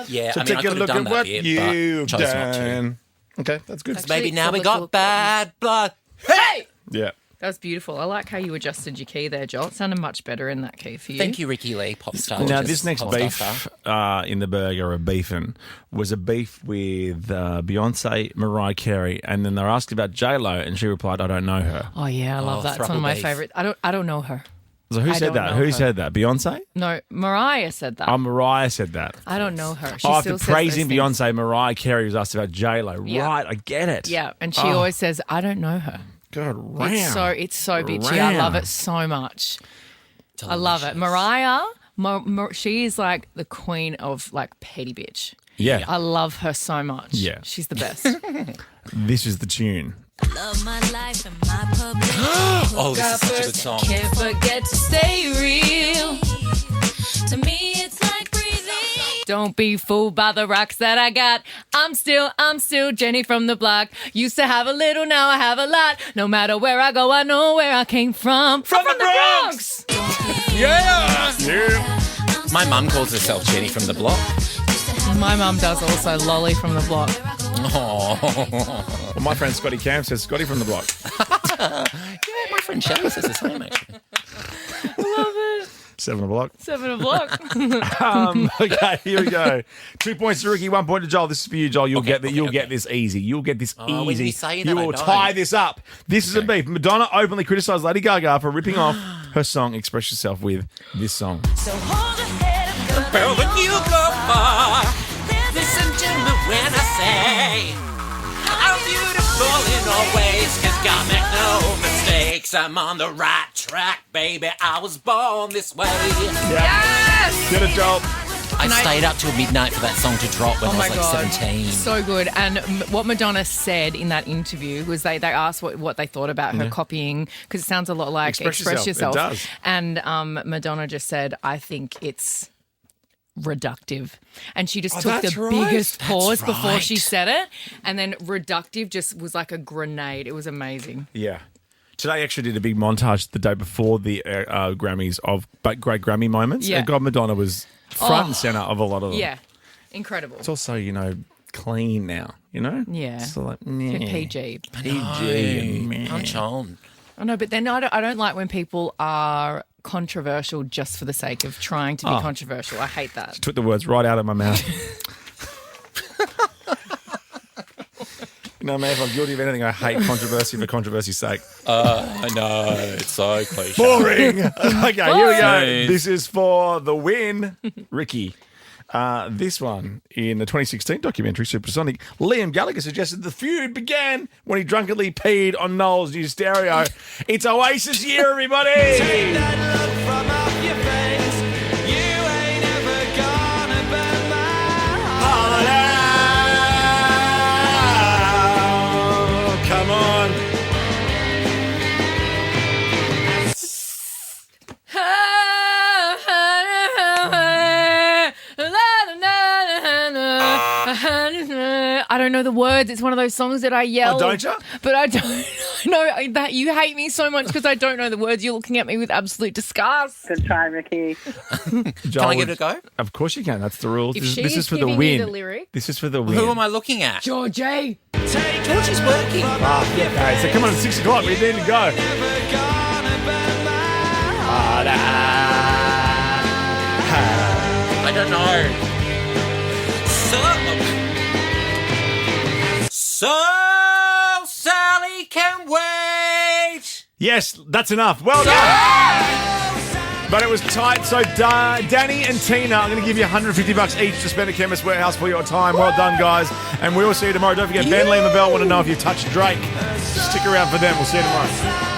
Yeah, So I mean, I take a could have look done at that what bit, you've but chose not to. done. Okay, that's good. Actually, Baby, now we look, got bad blood. Hey! Yeah. That was beautiful. I like how you adjusted your key there, Joel. It sounded much better in that key for you. Thank you, Ricki-Lee, pop star. Now, gorgeous this next pop star beef star. in the burger, a beefing, was a beef with Beyonce, Mariah Carey, and then they were asked about J-Lo, and she replied, "I don't know her." Oh yeah, I love that. It's one of my favourite. I don't know her. So who said that? Who said that? Beyonce? No, Mariah said that. Oh, Mariah said that. I don't know her. She After still says praising those things. Beyonce, Mariah Carey was asked about J-Lo. Yeah. Right, I get it. Yeah, and she always says, "I don't know her." God, It's so bitchy. I love it so much. I love it. Mariah, she is like the queen of like petty bitch. Yeah. I love her so much. Yeah. She's the best. This is the tune. Love my life and my public. Oh, this is such a good song. Can't forget to stay real. To me, it's like breathing. Don't be fooled by the rocks that I got. I'm still Jenny from the block. Used to have a little, now I have a lot. No matter where I go, I know where I came from. From the Bronx! Yeah! My mum calls herself Jenny from the block. My mum does also, Lolly from the block. Oh. Well, my friend Scotty Cam says Scotty from the block. Yeah, my friend Shelly says the same, actually. I love it. 7 o'clock. 7 o'clock. Okay, here we go. 2 points to Ricky, 1 point to Joel. This is for you, Joel. You'll get this easy. You'll get this easy. when you say that, you I will don't. tie this up. This is a beef. Madonna openly criticised Lady Gaga for ripping off her song Express Yourself with this song. So hold your head up, girl. Where would you go far? Listen to me when I say I'm beautiful in all ways, 'cause God make no mistakes. I'm on the right track, baby. I was born this way. Yes! Get it, Joel. I stayed up till midnight for that song to drop when I was like 17. So good. And what Madonna said in that interview was they asked what they thought about her copying, because it sounds a lot like Express Yourself. It does. And Madonna just said, I think it's reductive. And she just took the biggest pause before she said it. And then reductive just was like a grenade. It was amazing. Yeah. Today actually did a big montage the day before the Grammys of great Grammy moments. Yeah. And God, Madonna was front and centre of a lot of them. Yeah. Incredible. It's also, clean now, Yeah. So like, PG. PG. Punch on. I know, but then I don't like when people are controversial just for the sake of trying to be controversial. I hate that. Took the words right out of my mouth. No, man, if I'm guilty of anything, I hate controversy for controversy's sake. I know. It's so cliche. Boring. Okay, here we go. Boring. This is for the win, Ricki. This one, in the 2016 documentary Supersonic, Liam Gallagher suggested the feud began when he drunkenly peed on Noel's new stereo. It's Oasis year, everybody! Take that look from off your face. You ain't ever gonna burn my heart out. Come on. I don't know the words. It's one of those songs that I yell. Oh, don't you? But I don't know that you hate me so much because I don't know the words. You're looking at me with absolute disgust. Good try, Ricki. Can I give it a go? Of course you can. That's the rules. If This she is is for the giving me win. the lyric- This is for the win. Who am I looking at? Georgie. Georgie's working. Okay, so come on at 6 o'clock. We need to go. I don't know. So Sally can wait. Yes, that's enough. Well done. But it was tight. So Danny and Tina, I'm going to give you $150 each to spend at Chemist Warehouse for your time. Well done, guys. And we will see you tomorrow. Don't forget, Ben Lee and Mabel want to know if you've touched Drake. Stick around for them. We'll see you tomorrow.